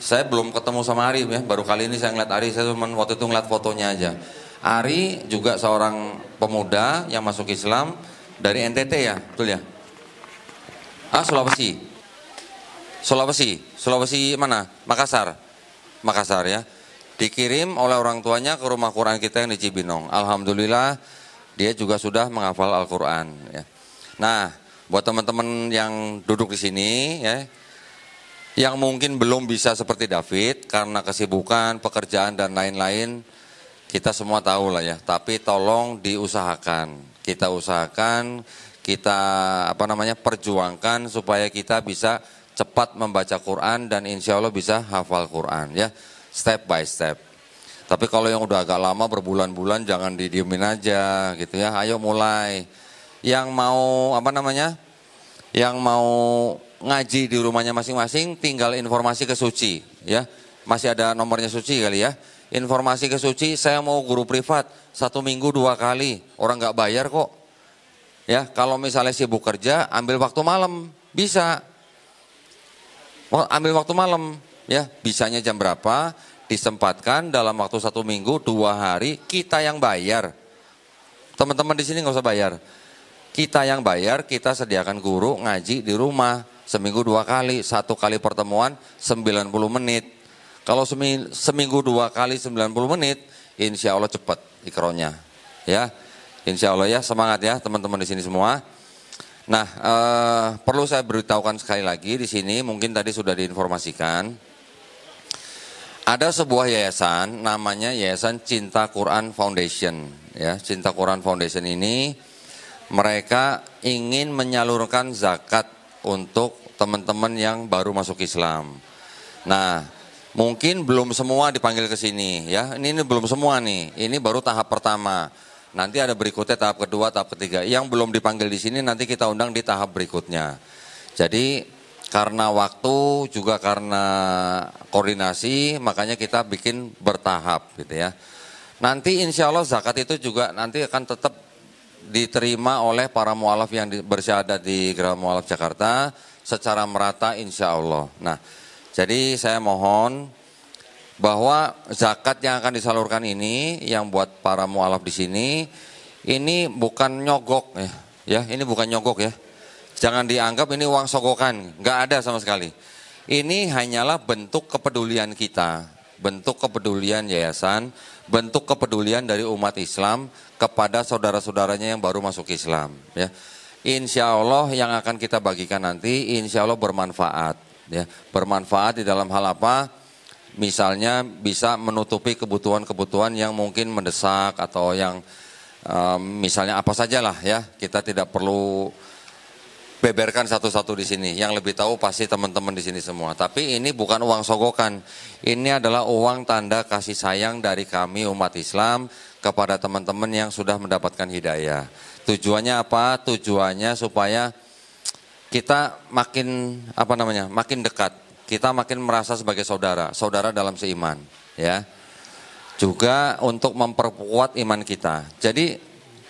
Saya belum ketemu sama Ari ya, baru kali ini saya ngeliat Ari, saya cuma waktu itu ngeliat fotonya aja. Ari juga seorang pemuda yang masuk Islam dari NTT ya, betul ya? Sulawesi. Sulawesi mana? Makassar ya. Dikirim oleh orang tuanya ke rumah Quran kita yang di Cibinong. Alhamdulillah dia juga sudah menghafal Al-Quran ya. Nah, buat teman-teman yang duduk di sini ya, yang mungkin belum bisa seperti David karena kesibukan, pekerjaan dan lain-lain, kita semua tahu lah ya. Tapi tolong diusahakan, kita usahakan, kita perjuangkan supaya kita bisa cepat membaca Quran dan insya Allah bisa hafal Quran ya, step by step. Tapi kalau yang udah agak lama berbulan-bulan jangan didiemin aja gitu ya. Ayo mulai. Yang mau Yang mau ngaji di rumahnya masing-masing tinggal informasi ke Suci ya. Masih ada nomornya Suci kali ya. Informasi ke Suci, saya mau guru privat 1 minggu 2 kali. Orang nggak bayar kok. Ya, kalau misalnya sibuk kerja, ambil waktu malam, bisa. Ambil waktu malam ya, bisanya jam berapa? Disempatkan dalam waktu 1 minggu 2 hari, kita yang bayar. Teman-teman di sini nggak usah bayar. Kita yang bayar, kita sediakan guru ngaji di rumah. Seminggu 2 kali, 1 kali pertemuan 90 menit. Kalau seminggu 2 kali 90 menit, insya Allah cepat ikronya. Ya, insya Allah ya, semangat ya teman-teman di sini semua. Nah, perlu saya beritahukan sekali lagi di sini, mungkin tadi sudah diinformasikan. Ada sebuah yayasan, namanya Yayasan Cinta Quran Foundation. Ya, Cinta Quran Foundation ini mereka ingin menyalurkan zakat untuk teman-teman yang baru masuk Islam. Nah, mungkin belum semua dipanggil ke sini ya. Ini belum semua nih. Ini baru tahap pertama. Nanti ada berikutnya tahap kedua, tahap ketiga. Yang belum dipanggil di sini nanti kita undang di tahap berikutnya. Jadi karena waktu juga karena koordinasi, makanya kita bikin bertahap gitu ya. Nanti insya Allah zakat itu juga nanti akan tetap diterima oleh para mu'alaf yang bersyahadat di Geraha Mu'alaf Jakarta secara merata insya Allah. Nah, jadi saya mohon bahwa zakat yang akan disalurkan ini yang buat para mu'alaf di sini ini bukan nyogok ya, ini bukan nyogok ya. Jangan dianggap ini uang sogokan, nggak ada sama sekali. Ini hanyalah bentuk kepedulian kita, bentuk kepedulian yayasan, bentuk kepedulian dari umat Islam kepada saudara-saudaranya yang baru masuk Islam. Ya, insya Allah yang akan kita bagikan nanti, insya Allah bermanfaat. Ya, bermanfaat di dalam hal apa? Misalnya bisa menutupi kebutuhan-kebutuhan yang mungkin mendesak atau yang misalnya apa sajalah ya. Kita tidak perlu beberkan satu-satu di sini. Yang lebih tahu pasti teman-teman di sini semua. Tapi ini bukan uang sogokan. Ini adalah uang tanda kasih sayang dari kami umat Islam kepada teman-teman yang sudah mendapatkan hidayah. Tujuannya apa? Tujuannya supaya kita makin makin dekat. Kita makin merasa sebagai saudara dalam seiman, ya. Juga untuk memperkuat iman kita. Jadi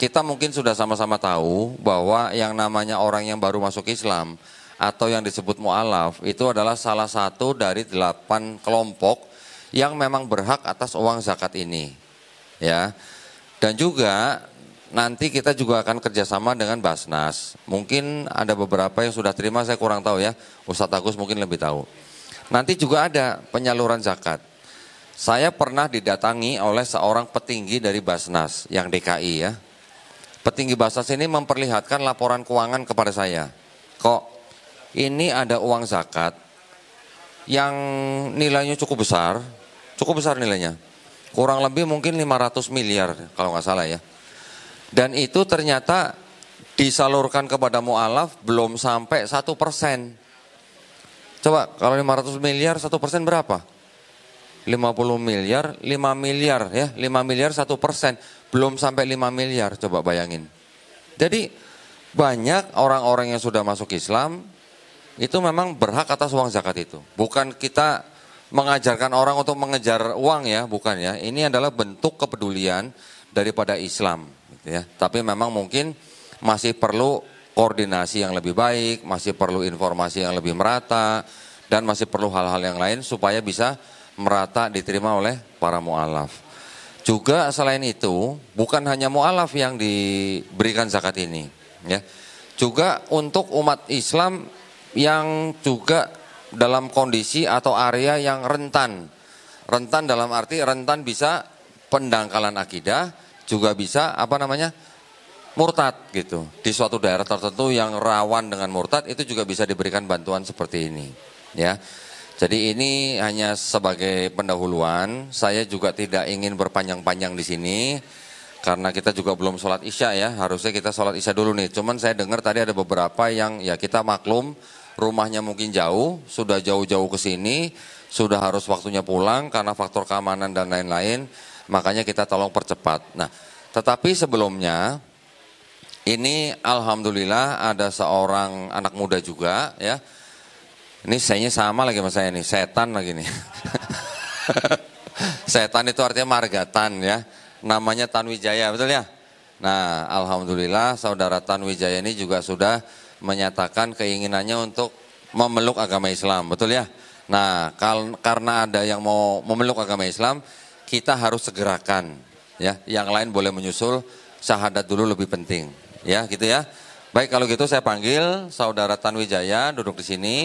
kita mungkin sudah sama-sama tahu bahwa yang namanya orang yang baru masuk Islam atau yang disebut mu'alaf itu adalah salah satu dari 8 kelompok yang memang berhak atas uang zakat ini. Ya. Dan juga nanti kita juga akan kerjasama dengan Basnas. Mungkin ada beberapa yang sudah terima, saya kurang tahu ya. Ustadz Agus mungkin lebih tahu. Nanti juga ada penyaluran zakat. Saya pernah didatangi oleh seorang petinggi dari Basnas yang DKI ya. Petinggi Basnas ini memperlihatkan laporan keuangan kepada saya. Kok ini ada uang zakat yang nilainya cukup besar nilainya. Kurang lebih mungkin 500 miliar kalau nggak salah ya. Dan itu ternyata disalurkan kepada mu'alaf belum sampai 1%. Coba kalau 500 miliar 1% berapa? 50 miliar, 5 miliar ya, 5 miliar 1%, belum sampai 5 miliar, coba bayangin. Jadi banyak orang-orang yang sudah masuk Islam, itu memang berhak atas uang zakat itu. Bukan kita mengajarkan orang untuk mengejar uang ya, bukan ya. Ini adalah bentuk kepedulian daripada Islam. Gitu ya. Tapi memang mungkin masih perlu koordinasi yang lebih baik, masih perlu informasi yang lebih merata, dan masih perlu hal-hal yang lain supaya bisa merata diterima oleh para mu'alaf. Juga selain itu, bukan hanya mu'alaf yang diberikan zakat ini. Ya. Juga untuk umat Islam yang juga dalam kondisi atau area yang rentan. Rentan dalam arti rentan bisa pendangkalan akidah, juga bisa murtad gitu. Di suatu daerah tertentu yang rawan dengan murtad itu juga bisa diberikan bantuan seperti ini. Ya. Jadi ini hanya sebagai pendahuluan, saya juga tidak ingin berpanjang-panjang di sini, karena kita juga belum sholat isya ya, harusnya kita sholat isya dulu nih. Cuman saya dengar tadi ada beberapa yang ya kita maklum, rumahnya mungkin jauh, sudah jauh-jauh ke sini, sudah harus waktunya pulang karena faktor keamanan dan lain-lain, makanya kita tolong percepat. Nah, tetapi sebelumnya, ini alhamdulillah ada seorang anak muda juga ya. Ini sayanya sama lagi sama saya nih, setan lagi nih. Setan itu artinya margatan ya. Namanya Tanwijaya, betul ya? Nah, alhamdulillah saudara Tanwijaya ini juga sudah menyatakan keinginannya untuk memeluk agama Islam, betul ya? Nah, karena ada yang mau memeluk agama Islam, kita harus segerakan ya. Yang lain boleh menyusul, syahadat dulu lebih penting. Ya, gitu ya. Baik, kalau gitu saya panggil saudara Tanwijaya duduk di sini.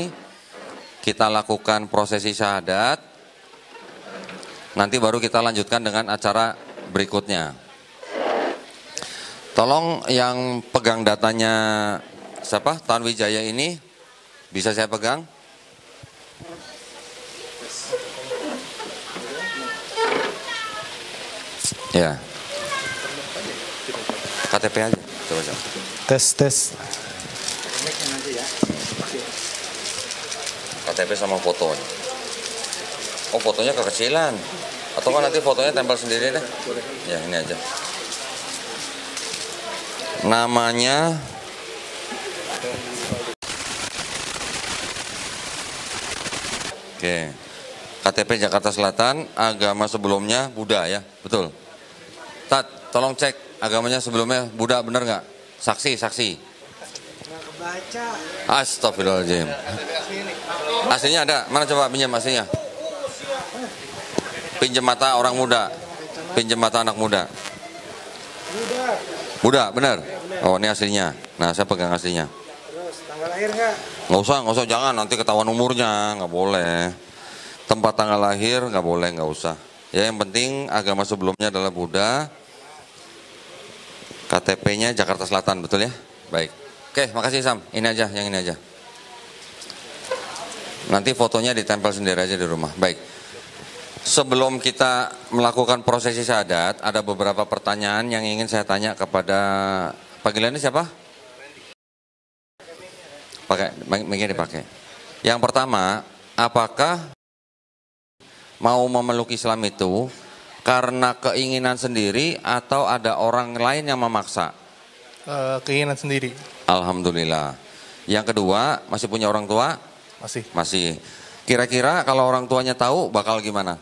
Kita lakukan prosesi syahadat, nanti baru kita lanjutkan dengan acara berikutnya. Tolong yang pegang datanya siapa? Tanwijaya ini, bisa saya pegang? Ya. KTP aja, coba. Tes. KTP sama fotonya. Oh, fotonya kekecilan. Atau kan nanti fotonya tempel sendiri deh. Ya, ini aja. Namanya Oke. KTP Jakarta Selatan, agama sebelumnya Buddha ya, betul. Tat, tolong cek agamanya sebelumnya Buddha, bener nggak? Saksi. Astagfirullahaladzim. Aslinya ada, mana coba pinjam aslinya? Pinjam mata orang muda, pinjam mata anak muda. Buddha, benar? Oh, ini aslinya. Nah, saya pegang aslinya. Terus, tanggal lahir nggak? Nggak usah, jangan, nanti ketahuan umurnya, nggak boleh. Tempat tanggal lahir nggak boleh, nggak usah. Ya, yang penting agama sebelumnya adalah Buddha. KTP-nya Jakarta Selatan, betul ya? Baik. Oke, makasih Sam. Ini aja, yang ini aja. Nanti fotonya ditempel sendiri aja di rumah. Baik. Sebelum kita melakukan prosesi syahadat, ada beberapa pertanyaan yang ingin saya tanya kepada panggilannya siapa? Pakai dipakai. Yang pertama, apakah mau memeluk Islam itu karena keinginan sendiri atau ada orang lain yang memaksa? Keinginan sendiri. Alhamdulillah. Yang kedua, masih punya orang tua? Masih. Kira-kira kalau orang tuanya tahu bakal gimana?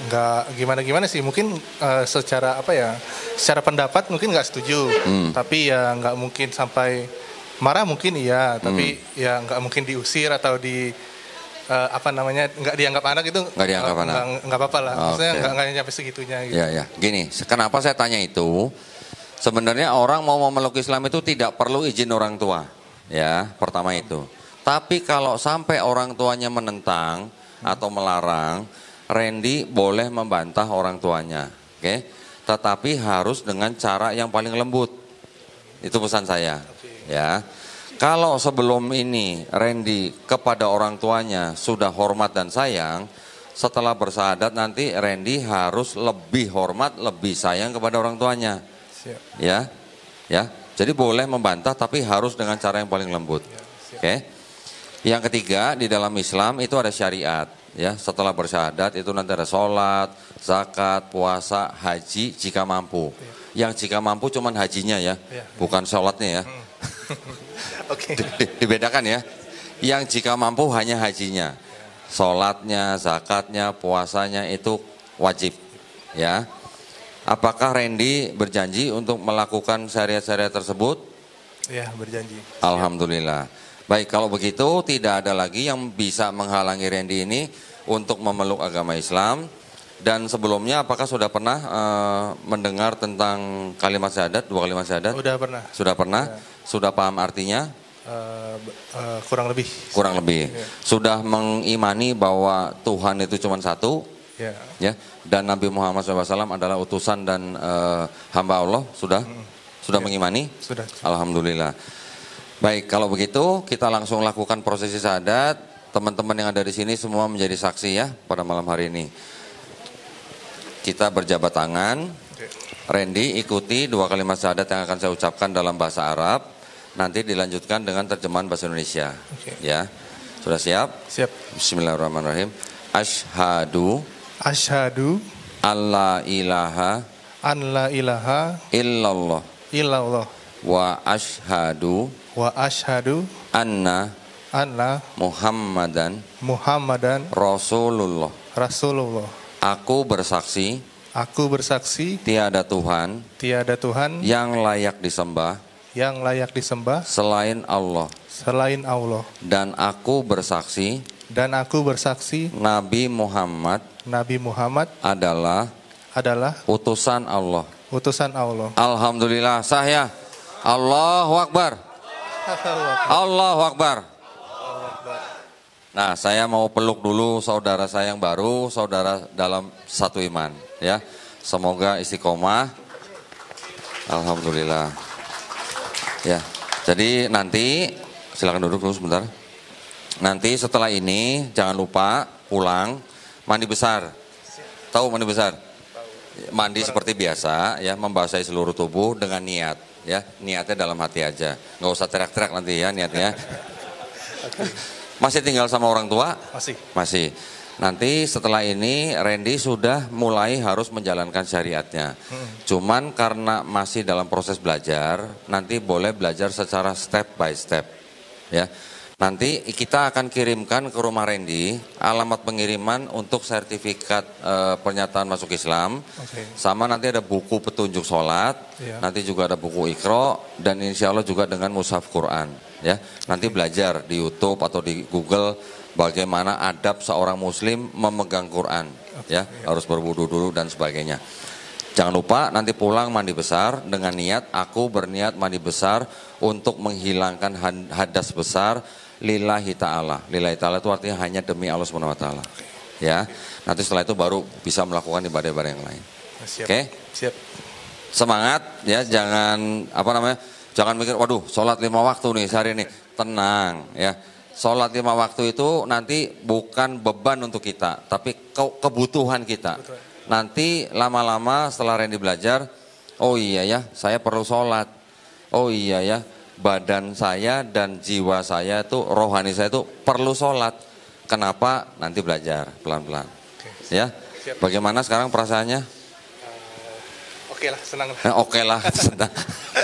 Nggak gimana-gimana sih. Mungkin secara secara pendapat mungkin nggak setuju. Tapi ya nggak mungkin sampai marah mungkin iya. Tapi ya nggak mungkin diusir atau nggak dianggap anak itu. Nggak dianggap anak. Nggak apa-apa lah. Maksudnya nggak nyampe segitunya. Gitu. Ya. Gini, kenapa saya tanya itu? Sebenarnya orang mau memeluk Islam itu tidak perlu izin orang tua, ya, pertama itu. Tapi kalau sampai orang tuanya menentang, atau melarang, Randy boleh membantah orang tuanya, oke? Tetapi harus dengan cara yang paling lembut. Itu pesan saya, ya. Kalau sebelum ini Randy kepada orang tuanya sudah hormat dan sayang, setelah bersyahadat nanti Randy harus lebih hormat, lebih sayang kepada orang tuanya. Siap. Ya. Ya. Jadi boleh membantah tapi harus dengan cara yang paling lembut. Oke. Yang ketiga, di dalam Islam itu ada syariat, ya. Setelah bersyahadat itu nanti ada sholat, zakat, puasa, haji jika mampu. Yang jika mampu cuman hajinya ya, bukan sholatnya ya. Oke. Dibedakan ya. Yang jika mampu hanya hajinya. Sholatnya, zakatnya, puasanya itu wajib. Ya. Apakah Randy berjanji untuk melakukan syariat-syariat tersebut? Ya, berjanji. Alhamdulillah. Baik, kalau begitu tidak ada lagi yang bisa menghalangi Randy ini untuk memeluk agama Islam. Dan sebelumnya apakah sudah pernah mendengar tentang kalimat syahadat, 2 kalimat syahadat? Sudah pernah. Sudah pernah? Ya. Sudah paham artinya? Kurang lebih. Kurang lebih. Ya. Sudah mengimani bahwa Tuhan itu cuma satu? Ya. Ya. Dan Nabi Muhammad SAW adalah utusan dan hamba Allah? Sudah? Sudah ya. Mengimani? Sudah. Alhamdulillah. Baik, kalau begitu kita langsung lakukan prosesi syahadat. Teman-teman yang ada di sini semua menjadi saksi ya pada malam hari ini. Kita berjabat tangan. Randy ikuti 2 kalimat syahadat yang akan saya ucapkan dalam bahasa Arab. Nanti dilanjutkan dengan terjemahan bahasa Indonesia. Ya. Sudah siap? Siap. Bismillahirrahmanirrahim. Asyhadu alla ilaha illallah wa asyhadu anna Muhammadan Rasulullah. Aku bersaksi tiada Tuhan yang layak disembah selain Allah. Dan aku bersaksi Nabi Muhammad adalah utusan Allah. Alhamdulillah, sah ya. Allahu Akbar. Allahu Akbar. Nah, saya mau peluk dulu saudara saya yang baru, saudara dalam satu iman, ya. Semoga istiqomah. Alhamdulillah. Ya. Jadi nanti silakan duduk dulu sebentar. Nanti setelah ini jangan lupa pulang mandi besar. Tahu mandi besar? Mandi seperti biasa, ya, membasahi seluruh tubuh dengan niat, ya. Niatnya dalam hati aja. Nggak usah teriak-teriak nanti ya niatnya. Masih tinggal sama orang tua? Masih. Nanti setelah ini Randy sudah mulai harus menjalankan syariatnya. Cuman karena masih dalam proses belajar, nanti boleh belajar secara step by step. Ya. Nanti kita akan kirimkan ke rumah Randy alamat pengiriman untuk sertifikat pernyataan masuk Islam. Sama nanti ada buku petunjuk sholat, nanti juga ada buku Iqra, dan insya Allah juga dengan mushaf Quran. Ya, nanti belajar di YouTube atau di Google bagaimana adab seorang Muslim memegang Quran. Ya, harus berwudu dulu dan sebagainya. Jangan lupa nanti pulang mandi besar dengan niat aku berniat mandi besar untuk menghilangkan hadas besar. Lillahi ta'ala. Lillahi ta'ala itu artinya hanya demi Allah SWT. Ya. Nanti setelah itu baru bisa melakukan ibadah-ibadah yang lain. Oke? Siap. Semangat ya, jangan jangan mikir waduh sholat 5 waktu nih sehari ini. Tenang ya. Sholat 5 waktu itu nanti bukan beban untuk kita, tapi kebutuhan kita. Nanti lama-lama setelah Randy belajar, oh iya ya, saya perlu sholat. Oh iya ya, badan saya dan jiwa saya itu, rohani saya itu perlu sholat. Kenapa? Nanti belajar pelan-pelan. Ya, bagaimana sekarang perasaannya? Oke lah, senang. Oke lah, senang.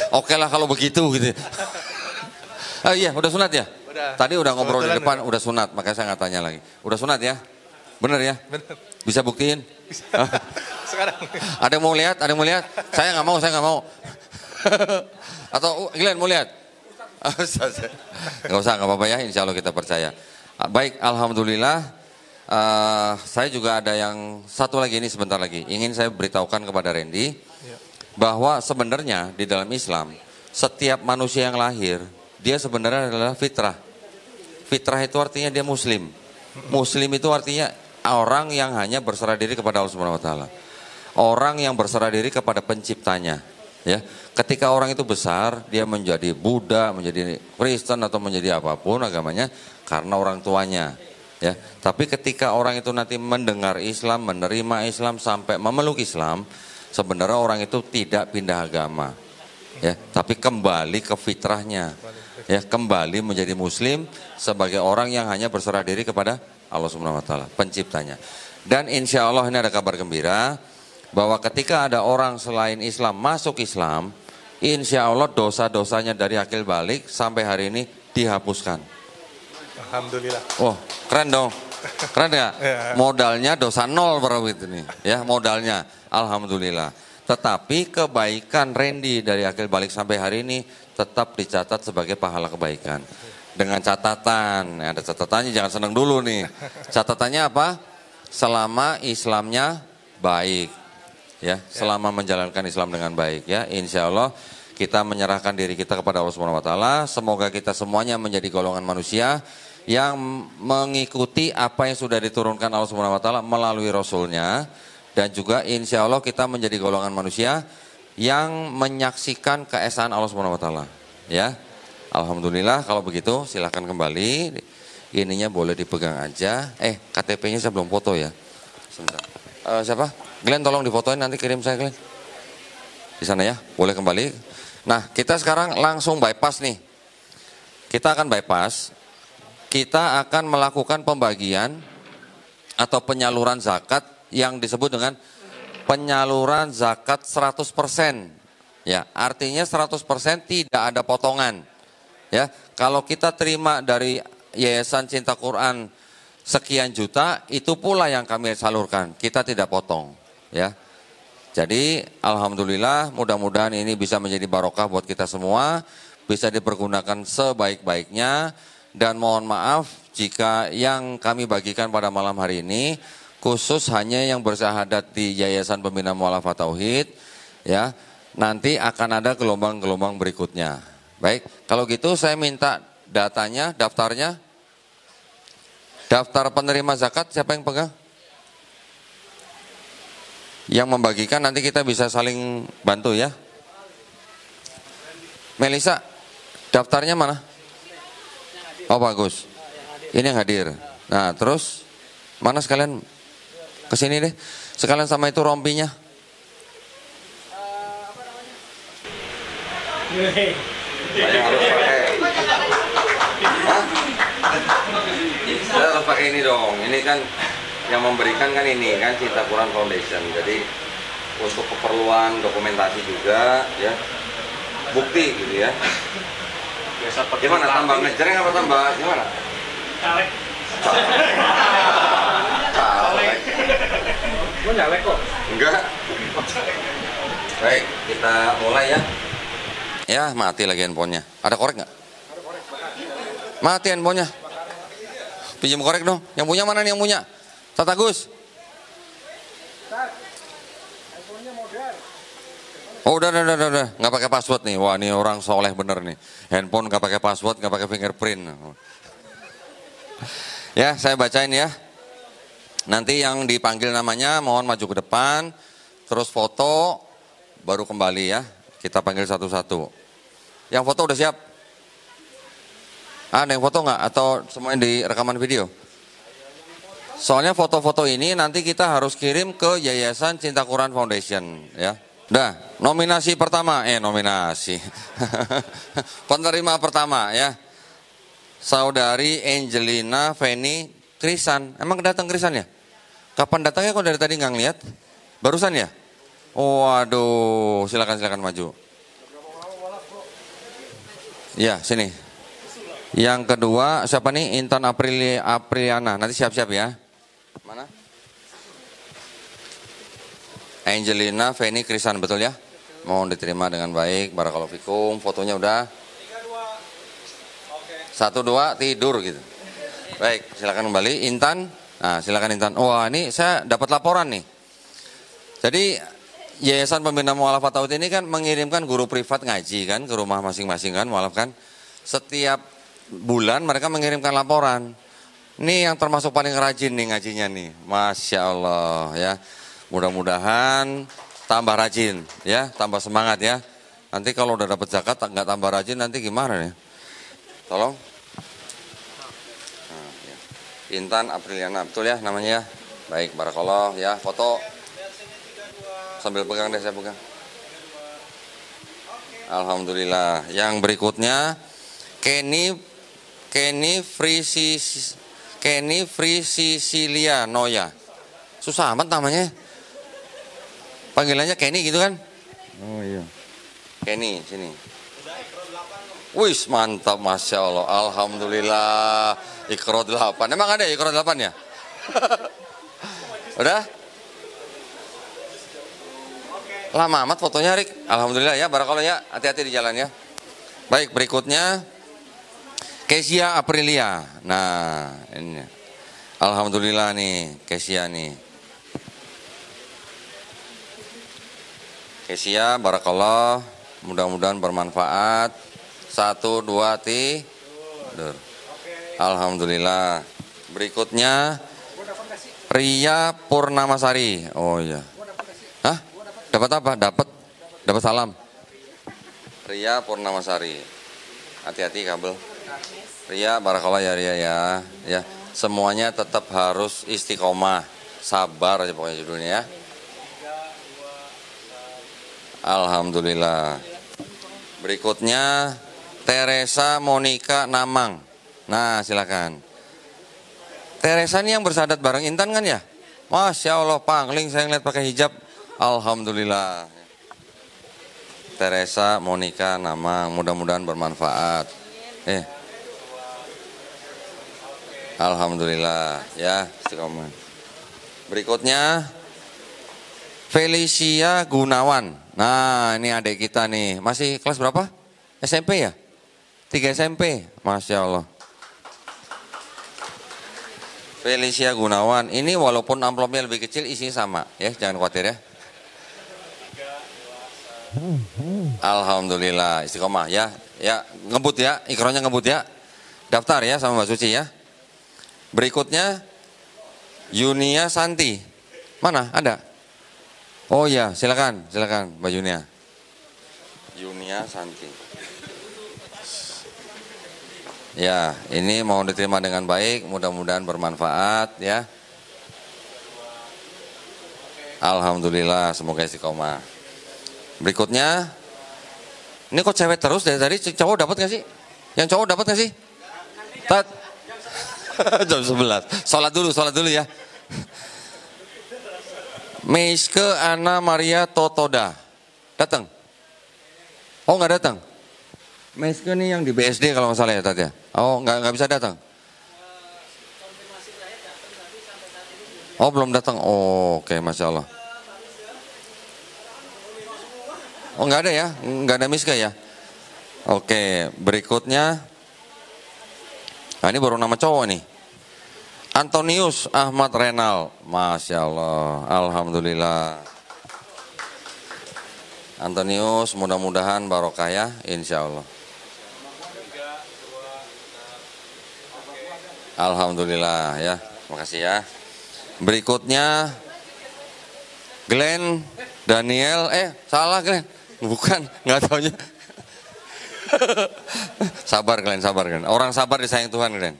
Oke lah kalau begitu gitu. Oh iya, udah sunat ya? Udah. Tadi udah ngobrol di depan, udah sunat, makanya saya nggak tanya lagi. Udah sunat ya? Bener ya? Bener. Bisa buktiin? Bisa. Sekarang. Ada yang mau lihat? Ada yang mau lihat? Saya nggak mau. Atau Glenn mau lihat? Nggak usah, nggak apa-apa ya, insya Allah kita percaya. Baik, Alhamdulillah. Saya juga ada yang satu lagi ini sebentar lagi. Ingin saya beritahukan kepada Randy. Bahwa sebenarnya di dalam Islam, setiap manusia yang lahir, dia sebenarnya adalah fitrah. Fitrah itu artinya dia muslim. Muslim itu artinya orang yang hanya berserah diri kepada Allah Subhanahu wa taala. Orang yang berserah diri kepada penciptanya. Ya, ketika orang itu besar, dia menjadi Buddha, menjadi Kristen atau menjadi apapun agamanya karena orang tuanya. Ya, tapi ketika orang itu nanti mendengar Islam, menerima Islam sampai memeluk Islam, sebenarnya orang itu tidak pindah agama. Ya, tapi kembali ke fitrahnya. Ya, kembali menjadi Muslim sebagai orang yang hanya berserah diri kepada Allah Subhanahu wa taala, penciptanya. Dan insya Allah ini ada kabar gembira bahwa ketika ada orang selain Islam masuk Islam, insya Allah dosa-dosanya dari akil balik sampai hari ini dihapuskan. Alhamdulillah. Oh, keren dong. Keren ya? Modalnya dosa nol berawit ini. Ya, modalnya. Alhamdulillah. Tetapi kebaikan Randy dari akil balik sampai hari ini tetap dicatat sebagai pahala kebaikan. Dengan catatan, ada catatannya, jangan senang dulu nih. Catatannya apa? Selama Islamnya baik. Ya, selama menjalankan Islam dengan baik ya, insya Allah kita menyerahkan diri kita kepada Allah Subhanahu wa taala. Semoga kita semuanya menjadi golongan manusia yang mengikuti apa yang sudah diturunkan Allah Subhanahu wa taala melalui Rasulnya, dan juga insya Allah kita menjadi golongan manusia yang menyaksikan keesaan Allah Subhanahu wa taala. Ya. Alhamdulillah, kalau begitu silahkan kembali. Ininya boleh dipegang aja. KTP-nya saya belum foto ya. Sebentar. Siapa? Glenn, tolong difotoin, nanti kirim saya, Glenn. Di sana ya, boleh kembali. Nah, kita sekarang langsung bypass nih. Kita akan bypass. Kita akan melakukan pembagian atau penyaluran zakat yang disebut dengan penyaluran zakat 100%. Ya, artinya 100% tidak ada potongan. Ya, kalau kita terima dari Yayasan Cinta Quran sekian juta, itu pula yang kami salurkan. Kita tidak potong. Ya, jadi alhamdulillah, mudah-mudahan ini bisa menjadi barokah buat kita semua, bisa dipergunakan sebaik-baiknya, dan mohon maaf jika yang kami bagikan pada malam hari ini khusus hanya yang bersyahadat di Yayasan Pembina Mu'alafah Tauhid, ya, nanti akan ada gelombang-gelombang berikutnya. Baik, kalau gitu saya minta datanya, daftarnya, daftar penerima zakat siapa yang pegang? Yang membagikan nanti kita bisa saling bantu ya. Melisa, daftarnya mana? Oh bagus, ini yang hadir. Nah terus, mana sekalian? Kesini deh, sekalian sama itu rompinya. Saya harus pakai. Hah? Saya harus pakai ini dong, ini kan yang memberikan kan ini kan Cinta Quran Foundation. Jadi untuk keperluan dokumentasi juga ya, bukti gitu ya. Gimana, tambah ngejreng apa tambah gimana? Caleg. Caleg. Mau nyalek kok? Enggak. Baik, kita mulai ya. Ya, mati lagi handphonenya. Ada korek nggak? Mati handphonenya. Pinjam korek dong. Yang punya mana nih yang punya? Tata Gus. Oh udah, nggak pakai password nih. Wah ini orang soleh bener nih. Handphone nggak pakai password, nggak pakai fingerprint. Ya saya bacain ya. Nanti yang dipanggil namanya mohon maju ke depan, terus foto, baru kembali ya. Kita panggil satu-satu. Yang foto udah siap? Ada yang foto nggak? Atau semuanya di rekaman video? Soalnya foto-foto ini nanti kita harus kirim ke Yayasan Cinta Quran Foundation ya. Dah, nominasi pertama, nominasi. Penerima pertama ya. Saudari Angelina Feni Krisan. Emang datang Krisan ya? Kapan datangnya kok dari tadi nggak ngeliat? Barusan ya? Waduh, silakan maju. Ya, sini. Yang kedua siapa nih? Intan Apriliana. Nanti siap-siap ya. Mana? Angelina Feni Krisan, betul ya? Mohon diterima dengan baik. Barakallahu fikum. Fotonya udah. 1, 2 tidur gitu. Baik, silakan kembali. Intan. Nah, silakan Intan. Wah, ini saya dapat laporan nih. Jadi Yayasan Pembina Mu'alafah Tauhid ini kan mengirimkan guru privat ngaji kan ke rumah masing-masing kan, mu'alaf kan. Setiap bulan mereka mengirimkan laporan. Ini yang termasuk paling rajin nih ngajinya nih. Masya Allah ya. Mudah-mudahan tambah rajin ya, tambah semangat ya. Nanti kalau udah dapat zakat nggak tambah rajin nanti gimana nih? Tolong. Nah, ya. Intan Apriliana, betul ya namanya ya? Baik, barakallah ya, foto. Sambil pegang deh, saya pegang. Alhamdulillah. Yang berikutnya Kenny Frisicilia Noya. Susah amat namanya. Panggilannya Kenny gitu kan? Oh iya. Kenny sini. Wis mantap, Masya Allah. Alhamdulillah. Iqra 8. Emang ada Iqra 8 ya? Udah? Lama amat fotonya, Rik. Alhamdulillah ya, barakallah ya. Hati-hati di jalan ya. Baik, berikutnya Kesia Aprilia. Nah, ini. Alhamdulillah nih, Kesia nih. Kesia, barakallah. Mudah-mudahan bermanfaat. 1, 2, 3. Alhamdulillah. Berikutnya Ria Purnamasari. Oh iya. Hah? Dapat apa? Dapat salam. Ria Purnamasari. Hati-hati kabel. Ria, barakallah ya Ria ya. Ya, semuanya tetap harus istiqomah. Sabar aja pokoknya judulnya ya. Alhamdulillah. Berikutnya Teresa Monica Namang. Nah, silakan. Teresa ini yang bersahadat bareng Intan kan ya? Masya Allah, pangling saya ngeliat pakai hijab. Alhamdulillah. Teresa Monica Namang, mudah-mudahan bermanfaat. Alhamdulillah ya, istiqomah. Berikutnya Felicia Gunawan. Nah, ini adik kita nih. Masih kelas berapa? SMP ya? 3 SMP. Masya Allah. Felicia Gunawan. Ini walaupun amplopnya lebih kecil, isinya sama. Ya, jangan khawatir ya. Alhamdulillah, istiqomah ya. Ya, ngebut ya. Ikronya ngebut ya. Daftar ya sama Mbak Suci ya. Berikutnya Yunia Santi. Mana? Ada? Oh ya, silakan Mbak Yunia. Yunia Santi. Ya, ini mau diterima dengan baik, mudah-mudahan bermanfaat ya. Alhamdulillah, semoga istiqomah. Berikutnya, ini kok cewek terus dari tadi, cowok dapat nggak sih? Yang cowok dapat nggak sih? Jam 11. Sholat dulu ya. Meiske Ana Maria Totoda. Datang? Oh nggak datang? Meiske nih yang di BSD kalau nggak salah ya tadi ya? Oh nggak bisa datang? Oh belum datang? Oh oke, Masya Allah. Oh nggak ada ya? Nggak ada Meiske ya? Oke, berikutnya. Nah ini baru nama cowok nih. Antonius Ahmad Renal. Masya Allah. Alhamdulillah. Antonius mudah-mudahan barokah ya. Insya Allah. Alhamdulillah ya. Makasih ya. Berikutnya Glenn Daniel. Salah Glenn. Bukan. Nggak taunya. Sabar Glenn. Orang sabar disayang Tuhan Glenn.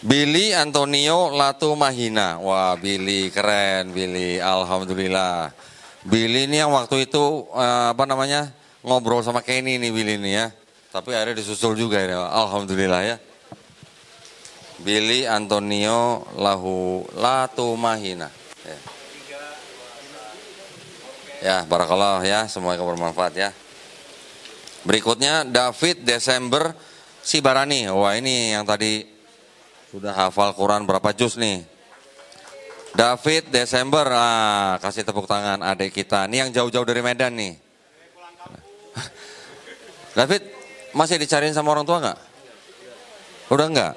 Billy Antonio Latumahina. Wah Billy keren Billy. Alhamdulillah. Billy ini yang waktu itu ngobrol sama Kenny nih Billy ini ya. Tapi akhirnya disusul juga ya. Alhamdulillah ya. Billy Antonio Latumahina. Ya barakallah ya. Semoga bermanfaat ya. Berikutnya David Desember Sibarani. Wah ini yang tadi sudah hafal Quran berapa juz nih. David Desember, kasih tepuk tangan adik kita. Ini yang jauh-jauh dari Medan nih. David, masih dicariin sama orang tua nggak? Udah nggak?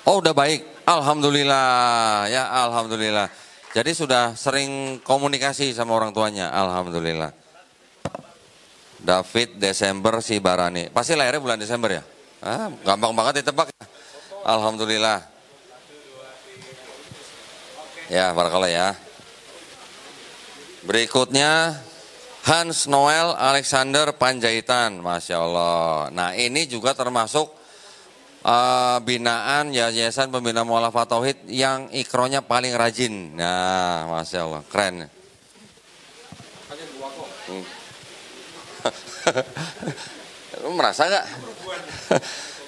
Oh udah baik, Alhamdulillah ya Alhamdulillah. Jadi sudah sering komunikasi sama orang tuanya, Alhamdulillah. David Desember Sibarani. Pasti lahirnya bulan Desember ya? Gampang banget ditebak. Alhamdulillah. Ya, barakallah ya. Berikutnya Hans Noel Alexander Panjaitan, Masya Allah. Nah ini juga termasuk binaan Yayasan Pembina Mu'allafat Tauhid yang ikronya paling rajin. Nah Masya Allah, keren. Lu merasa gak?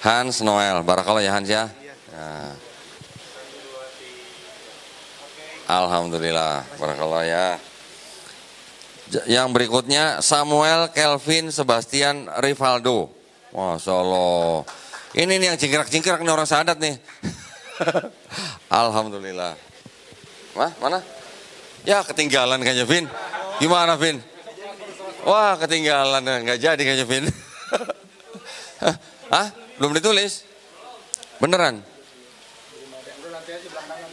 Hans Noel, barakallah ya Hans ya. Nah. Alhamdulillah, barakallah ya. Yang berikutnya Samuel Kelvin Sebastian Rivaldo. Masya Allah. Ini nih yang cingkrak-cingkrak nih orang sahadat nih. Alhamdulillah. Mana? Ya ketinggalan kayaknya Vin. Gimana Vin? Wah ketinggalan, nggak jadi kayaknya Vin. Hah? Belum ditulis? Beneran?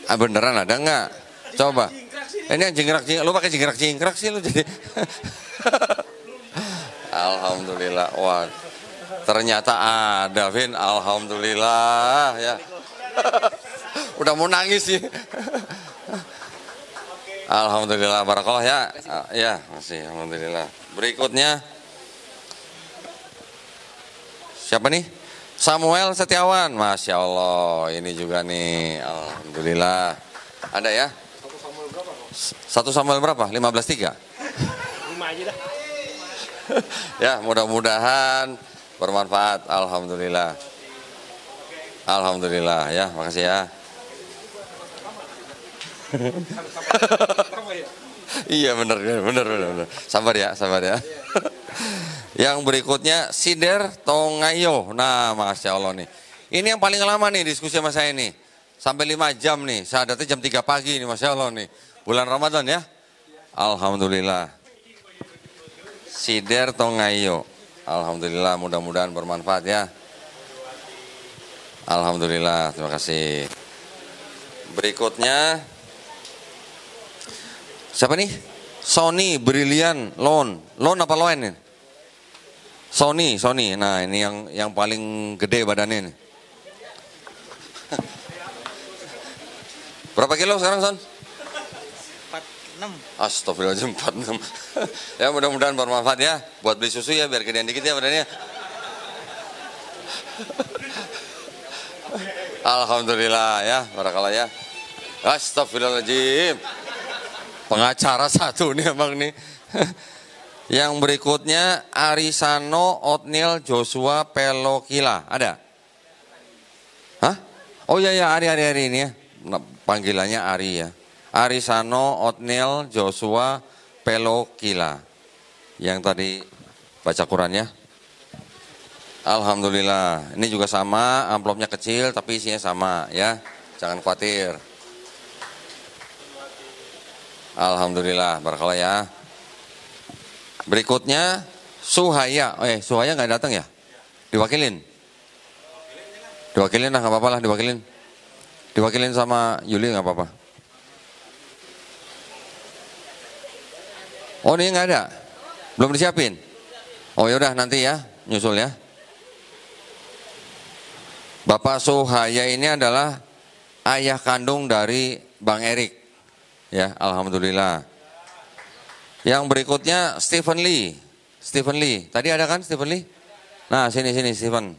Beneran ada nggak? Coba. Ini yang cingkrak-cingkrak, lu pakai cingkrak-cingkrak sih lu jadi. Alhamdulillah, wah ternyata ada Vin, alhamdulillah ya. Udah mau nangis sih. Alhamdulillah, barakallah ya. Ya, masih alhamdulillah. Berikutnya siapa nih? Samuel Setiawan, Masya Allah, ini juga nih, alhamdulillah. Ada ya? Satu Samuel berapa? 15:3? 5 aja dah. Ya, mudah-mudahan bermanfaat. Alhamdulillah. Alhamdulillah ya, makasih ya. Iya benar. Sabar ya. Yang berikutnya Sider Tongayo. Nah, Masya Allah nih. Ini yang paling lama nih diskusi sama saya nih. Sampai 5 jam nih. Sahadatnya jam 3 pagi nih, Masya Allah nih. Bulan Ramadan ya. Alhamdulillah. Sider Tongayo. Alhamdulillah, mudah-mudahan bermanfaat ya. Alhamdulillah, terima kasih. Berikutnya siapa nih? Sony Brilian Loan apa Loan nih? Sony. Nah, ini yang paling gede badannya nih. Berapa kilo sekarang, Son? 46. Astagfirullahaladzim, 46. Ya, mudah-mudahan bermanfaat ya. Buat beli susu ya, biar gedean dikit ya badannya. Alhamdulillah ya, barakallah ya. Astagfirullahaladzim. Pengacara satu nih emang nih. Yang berikutnya Arisano Otniel Joshua Pelokila. Ada? Hah? Oh iya Ari ini ya. Nah, panggilannya Ari ya. Arisano Otniel Joshua Pelokila. Yang tadi baca Quran ya. Alhamdulillah. Ini juga sama, amplopnya kecil tapi isinya sama ya. Jangan khawatir. Alhamdulillah, barakallah ya. Berikutnya Suhaya. Suhaya nggak datang ya? Diwakilin? Diwakilin lah, nggak apa-apa lah, diwakilin. Diwakilin sama Yuli nggak apa-apa. Oh ini nggak ada? Belum disiapin? Oh yaudah nanti ya, nyusul ya. Bapak Suhaya ini adalah ayah kandung dari Bang Erik. Ya, alhamdulillah. Yang berikutnya Stephen Lee. Tadi ada kan Stephen Lee? Nah, sini Stephen.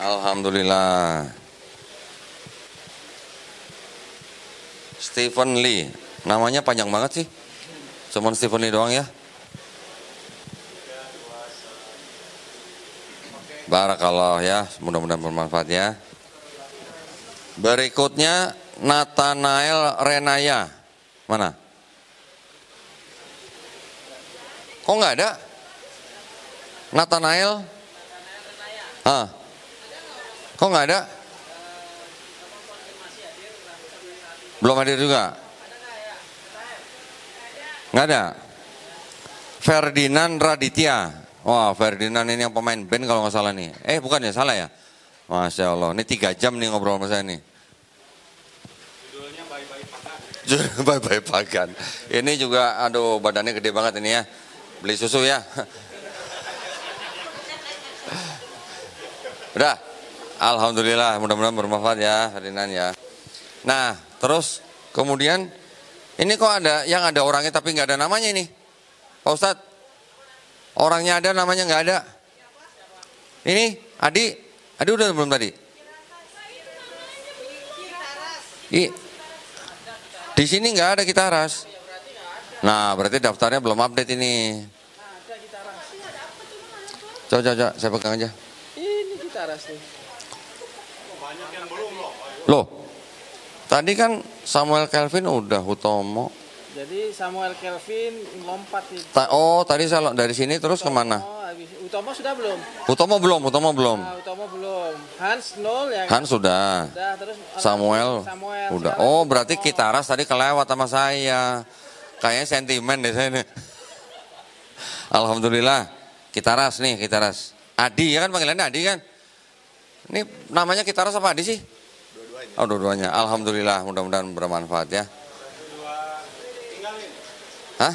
Alhamdulillah. Stephen Lee. Namanya panjang banget sih. Cuman Stephen Lee doang ya. Barakallah ya, mudah-mudahan bermanfaat ya. Berikutnya Nathanael Renaya. Mana? Kok nggak ada? Nathanael? Kok nggak ada? Belum hadir juga? Nggak ada? Ferdinand Raditya. Wah, Ferdinand ini yang pemain band kalau nggak salah nih. Bukan ya, salah ya? Masya Allah, ini 3 jam nih ngobrol sama saya nih. Judulnya Bye-Bye Pagan. Ini juga, aduh badannya gede banget ini ya. Beli susu ya. Udah? Alhamdulillah, mudah-mudahan bermanfaat ya Ferdinand ya. Nah, terus kemudian ini kok ada yang ada orangnya tapi nggak ada namanya ini, Pak Ustadz. Orangnya ada, namanya nggak ada. Ini Adi udah belum tadi? Di sini nggak ada Kitaras. Nah, berarti daftarnya belum update ini. Coba, saya pegang aja. Ini Kitaras nih. Loh, tadi kan Samuel Kelvin udah, Hutomo. Jadi Samuel Kelvin lompat itu. Tadi saya dari sini terus kemana? Utomo sudah belum? Hutomo belum. Nah, Utomo belum. Hans nol ya. Hans sudah. Terus Samuel udah. Oh, berarti Kitaras tadi kelewat sama saya. Kayaknya sentimen deh saya ini. Alhamdulillah. Kitaras. Adi ya kan, panggilannya Adi kan? Ini namanya Kitaras apa Adi sih? Oh, dua-duanya. Alhamdulillah, mudah-mudahan bermanfaat ya. Hah?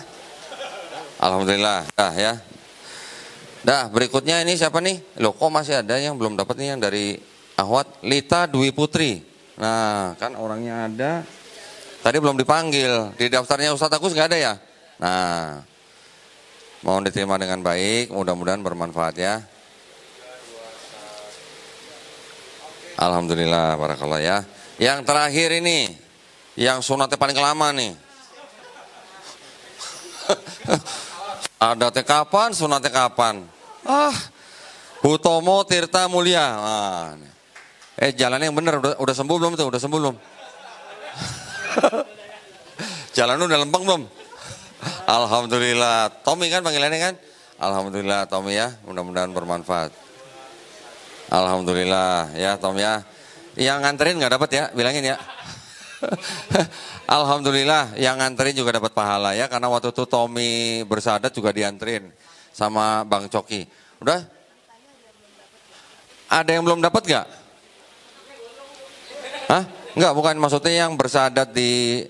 Alhamdulillah. Dah ya. Dah, berikutnya ini siapa nih? Loh, kok masih ada yang belum dapat nih, yang dari Ahwat? Lita Dwi Putri. Nah, kan orangnya ada. Tadi belum dipanggil. Di daftarnya Ustadz Agus nggak ada ya? Nah, mohon diterima dengan baik. Mudah-mudahan bermanfaat ya. Alhamdulillah, barakallah ya. Yang terakhir ini, yang sunatnya paling lama nih. Adatnya kapan, sunatnya kapan? Hutomo Tirta Mulia. Jalannya yang benar, udah sembuh belum tuh? Udah sembuh belum? Jalannya udah lempeng belum? Alhamdulillah. Tommy kan panggilannya kan? Alhamdulillah Tommy ya, mudah-mudahan bermanfaat. Alhamdulillah ya Tom ya. Yang nganterin nggak dapat ya, bilangin ya. Alhamdulillah yang nganterin juga dapat pahala ya, karena waktu itu Tommy bersahadat juga dianterin sama Bang Coki. Udah? Ada yang belum dapat nggak? Hah? Enggak, bukan, maksudnya yang bersahadat di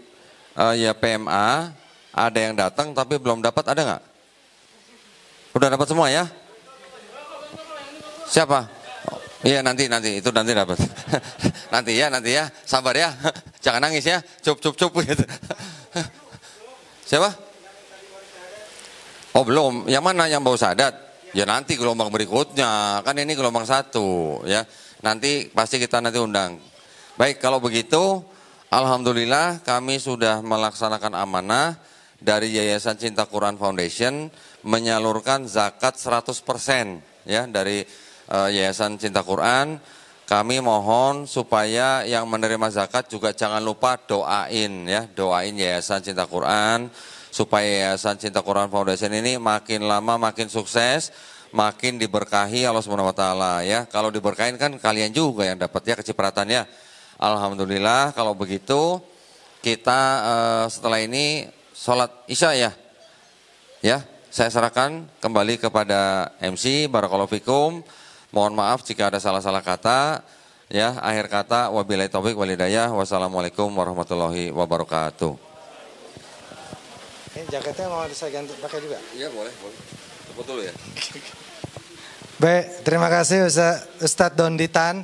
ya PMA, ada yang datang tapi belum dapat, ada nggak? Udah dapat semua ya? Siapa? Iya nanti itu nanti dapat. nanti ya, sabar ya, jangan nangis ya, cup gitu. Siapa? Oh belum, yang mana yang bau sadat? Ya nanti gelombang berikutnya, kan ini gelombang 1 ya. Nanti pasti kita nanti undang. Baik, kalau begitu, alhamdulillah kami sudah melaksanakan amanah dari Yayasan Cinta Quran Foundation menyalurkan zakat 100% ya dari Yayasan Cinta Quran. Kami mohon supaya yang menerima zakat juga jangan lupa doain ya, doain Yayasan Cinta Quran supaya Yayasan Cinta Quran Foundation ini makin lama makin sukses, makin diberkahi Allah Subhanahu wa taala ya. Kalau diberkahin kan kalian juga yang dapat ya kecipratannya. Alhamdulillah, kalau begitu kita setelah ini sholat Isya ya. Ya, saya serahkan kembali kepada MC. Barakallahu fikum. Mohon maaf jika ada salah-salah kata. Ya, akhir kata wabillahi taufik wal hidayah. Wassalamualaikum warahmatullahi wabarakatuh. Ini jaketnya mau saya ganti pakai juga? Iya, boleh. Cepet dulu ya. Baik, terima kasih Ustadz Donditan.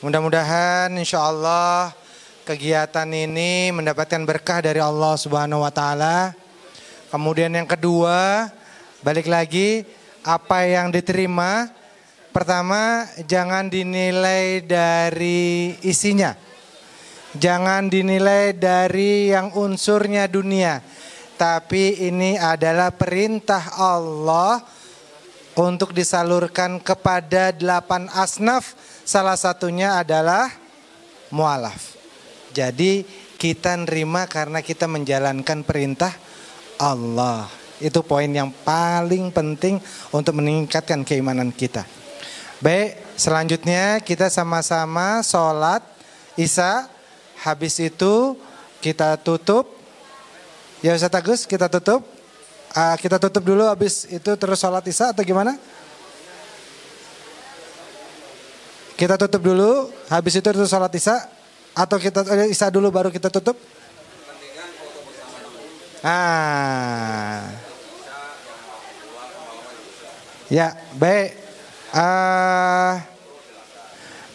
Mudah-mudahan insya Allah kegiatan ini mendapatkan berkah dari Allah Subhanahu wa taala. Kemudian yang kedua, balik lagi apa yang diterima. Pertama, jangan dinilai dari isinya. Jangan dinilai dari yang unsurnya dunia. Tapi ini adalah perintah Allah untuk disalurkan kepada 8 asnaf. Salah satunya adalah mu'alaf. Jadi kita nerima karena kita menjalankan perintah Allah. Itu poin yang paling penting untuk meningkatkan keimanan kita. Baik, selanjutnya kita sama-sama sholat Isya. Habis itu kita tutup. Ya Ustaz Agus, kita tutup. Kita tutup dulu, habis itu terus sholat Isya atau gimana? Kita tutup dulu, habis itu terus sholat Isya. Atau kita Isya dulu baru kita tutup? Ya, baik.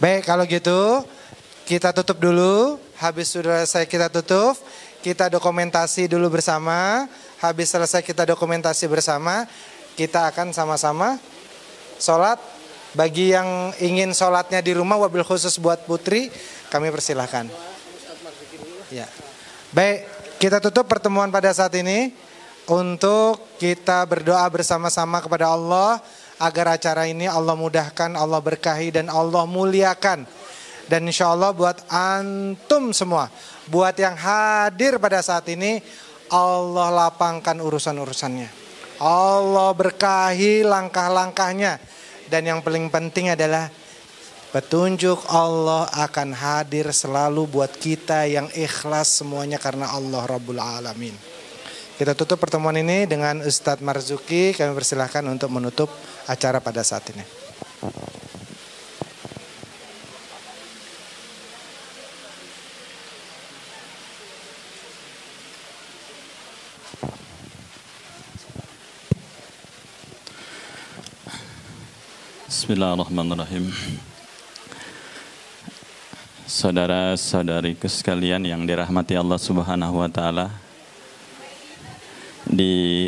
Baik, kalau gitu kita tutup dulu. Habis sudah selesai kita tutup, kita dokumentasi dulu bersama. Habis selesai kita dokumentasi bersama, kita akan sama-sama sholat. Bagi yang ingin sholatnya di rumah, wabil khusus buat putri, kami persilahkan. Ya. Baik, kita tutup pertemuan pada saat ini untuk kita berdoa bersama-sama kepada Allah agar acara ini Allah mudahkan, Allah berkahi dan Allah muliakan. Dan insya Allah buat antum semua, buat yang hadir pada saat ini, Allah lapangkan urusan-urusannya. Allah berkahi langkah-langkahnya. Dan yang paling penting adalah petunjuk Allah akan hadir selalu buat kita yang ikhlas semuanya karena Allah Rabbul Alamin. Kita tutup pertemuan ini dengan Ustadz Marzuki. Kami persilahkan untuk menutup acara pada saat ini. Bismillahirrahmanirrahim. Saudara-saudariku sekalian yang dirahmati Allah Subhanahu wa taala. Di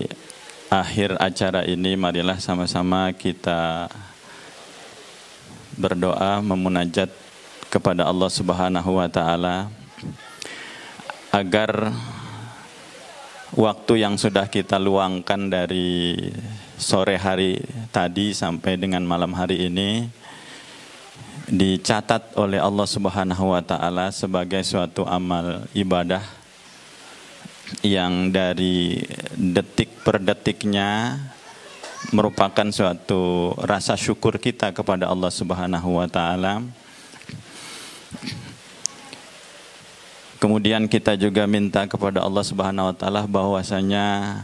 akhir acara ini marilah sama-sama kita berdoa memunajat kepada Allah Subhanahu wa taala agar waktu yang sudah kita luangkan dari sore hari tadi sampai dengan malam hari ini dicatat oleh Allah Subhanahu wa taala sebagai suatu amal ibadah yang dari detik per detiknya merupakan suatu rasa syukur kita kepada Allah Subhanahu wa taala. Kemudian kita juga minta kepada Allah Subhanahu wa taala bahwasanya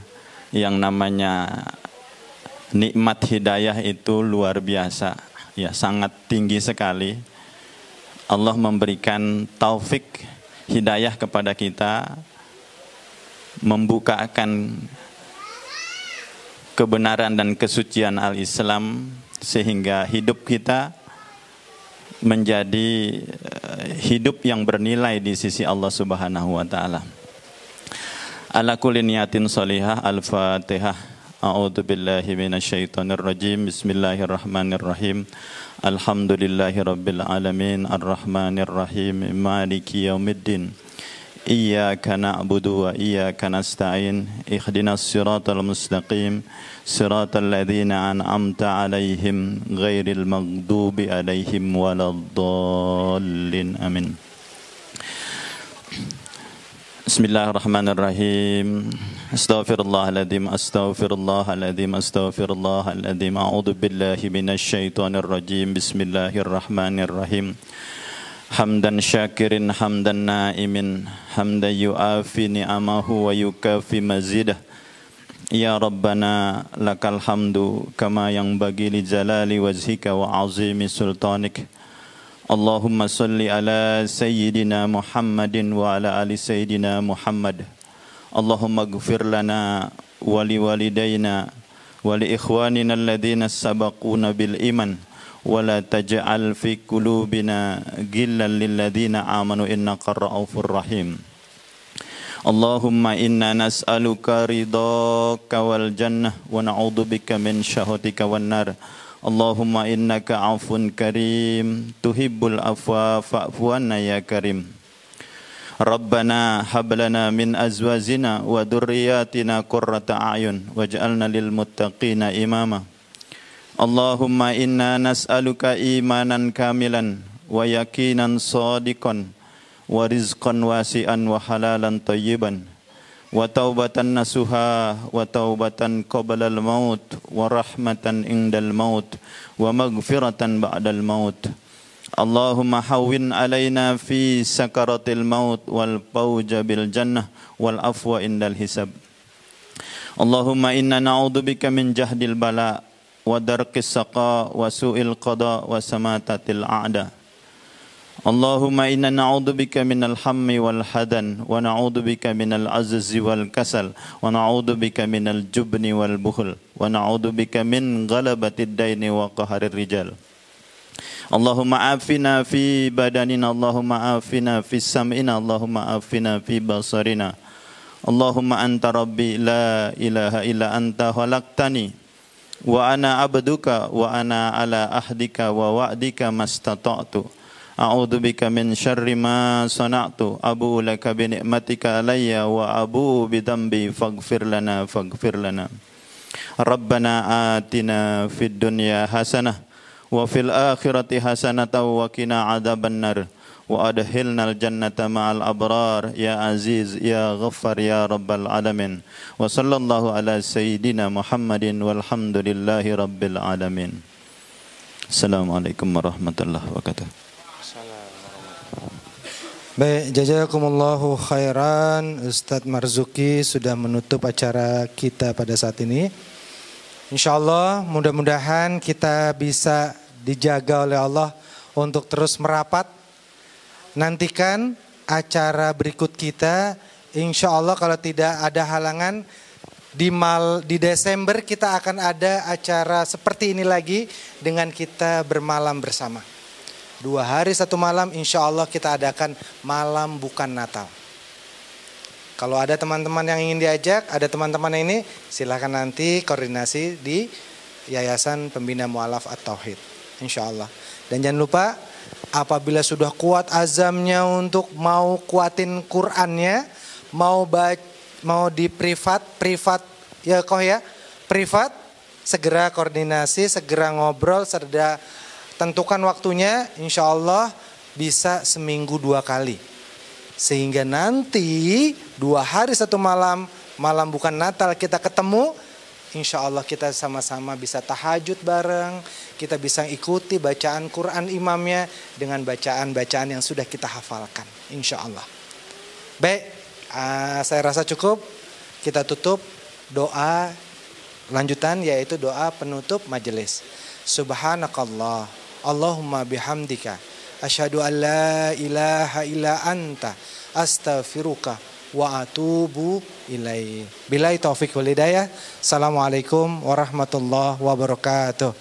yang namanya nikmat hidayah itu luar biasa, ya sangat tinggi sekali. Allah memberikan taufik hidayah kepada kita, membukakan kebenaran dan kesucian al-Islam sehingga hidup kita menjadi hidup yang bernilai di sisi Allah Subhanahu wa taala. Ala kulli niyatin shalihah. Al-Fatihah. A'udzu billahi minasyaitonir rajim. Bismillahirrahmanirrahim. Alhamdulillahirabbil alamin arrahmanir rahim maliki yaumiddin. Iyyaka na'budu wa iyyaka nasta'in. Ihdinas siratal mustaqim. Siratal ladzina an'amta 'alaihim ghairil maghdubi 'alaihim waladdallin. Amin. Bismillahirrahmanirrahim. Astaghfirullahaladzim, astaghfirullahaladzim, astaghfirullahaladzim. A'udzu billahi minasyaitonir rajim. Bismillahirrahmanirrahim. Hamdan syakirin, hamdan na'imin, hamdan yu'afi ni'amahu wa yukafi mazidah. Ya Rabbana lakal hamdu kama yang bagi li jalali wajhika wa azimi sultanik. Allahumma salli ala Sayyidina Muhammadin wa ala ali Sayyidina Muhammad. Allahumma gfir lana wa li walidayna wa li ikhwanina alladhina sabaquna bil iman wa la taj'al fi qulubina ghillan lil ladzina amanu innaka ra'ufur rahim. Allahumma inna nas'aluka ridhaka wal jannah wa na'udzubika min syahwatika wan nar. Allahumma innaka afun karim tuhibbul afwa fa'fu anna ya karim. Rabbana hablana min azwajina wa dhurriyyatina qurrata a'yun waj'alna lil muttaqina imama. Allahumma inna nas'aluka imanan kamilan wa yaqinan shadiqan wa rizqan wasi'an wa halalan thayyiban wa taubatan nasuha wa taubatan qabla al-maut wa rahmatan indal maut wa maghfiratan ba'dal maut. Allahumma hawwin alaina fi sakaratil maut wal fawja bil jannah wal afwa indal hisab. Allahumma inna na'udzubika min jahdil bala wa darqis saqa wa su'il qada wa samatatil a'da. Allahumma inna na'udzubika minal hammi wal hadan wa na'udzubika minal azzi wal kasal wa na'udzubika minal jubni wal bukhul wa na'udzubika min ghalabatid daini wa qaharir rijal. Allahumma afina fi badanina, Allahumma afina fi sam'ina, Allahumma afina fi basarina. Allahumma anta rabbi la ilaha illa anta khalaqtani wa ana abduka wa ana ala ahdika wa wa'dika mastata'tu. A'udzu bika min syarri ma sana'tu. Abu'u laka bi ni'matika alayya wa abu'u bi dhanbi faghfir lana Rabbana atina fid dunya hasanah wa fil akhirati hasanatan wa qina adzabannar wa adkhilnal jannata ma'al abrar ya aziz ya ghaffar ya rabbal alamin wa sallallahu ala sayyidina Muhammadin walhamdulillahi rabbil alamin. Assalamualaikum warahmatullahi wabarakatuh. Baik, jazakumullahu khairan. Ustadz Marzuki sudah menutup acara kita pada saat ini. InsyaAllah mudah-mudahan kita bisa dijaga oleh Allah untuk terus merapat. Nantikan acara berikut kita. InsyaAllah kalau tidak ada halangan di Desember kita akan ada acara seperti ini lagi dengan kita bermalam bersama. 2 hari 1 malam InsyaAllah kita adakan malam bukan Natal. Kalau ada teman-teman yang ingin diajak, ada teman-teman ini, silakan nanti koordinasi di Yayasan Pembina Mu'alaf At-Tauhid. Insya Allah. Dan jangan lupa, apabila sudah kuat azamnya untuk mau kuatin Qur'annya, mau di privat ya kok ya, privat, segera koordinasi, segera ngobrol, segera tentukan waktunya, insya Allah bisa seminggu 2 kali. Sehingga nanti 2 hari 1 malam, malam bukan Natal kita ketemu, insya Allah kita sama-sama bisa tahajud bareng, kita bisa ikuti bacaan Quran imamnya dengan bacaan-bacaan yang sudah kita hafalkan, insya Allah. Baik, saya rasa cukup, kita tutup doa lanjutan yaitu doa penutup majelis. Subhanakallah, Allahumma bihamdika, asyhadu an la ilaha illa anta, astaghfiruka wa atubu ilaih. Billahi taufik wal hidayah. Assalamualaikum warahmatullahi wabarakatuh.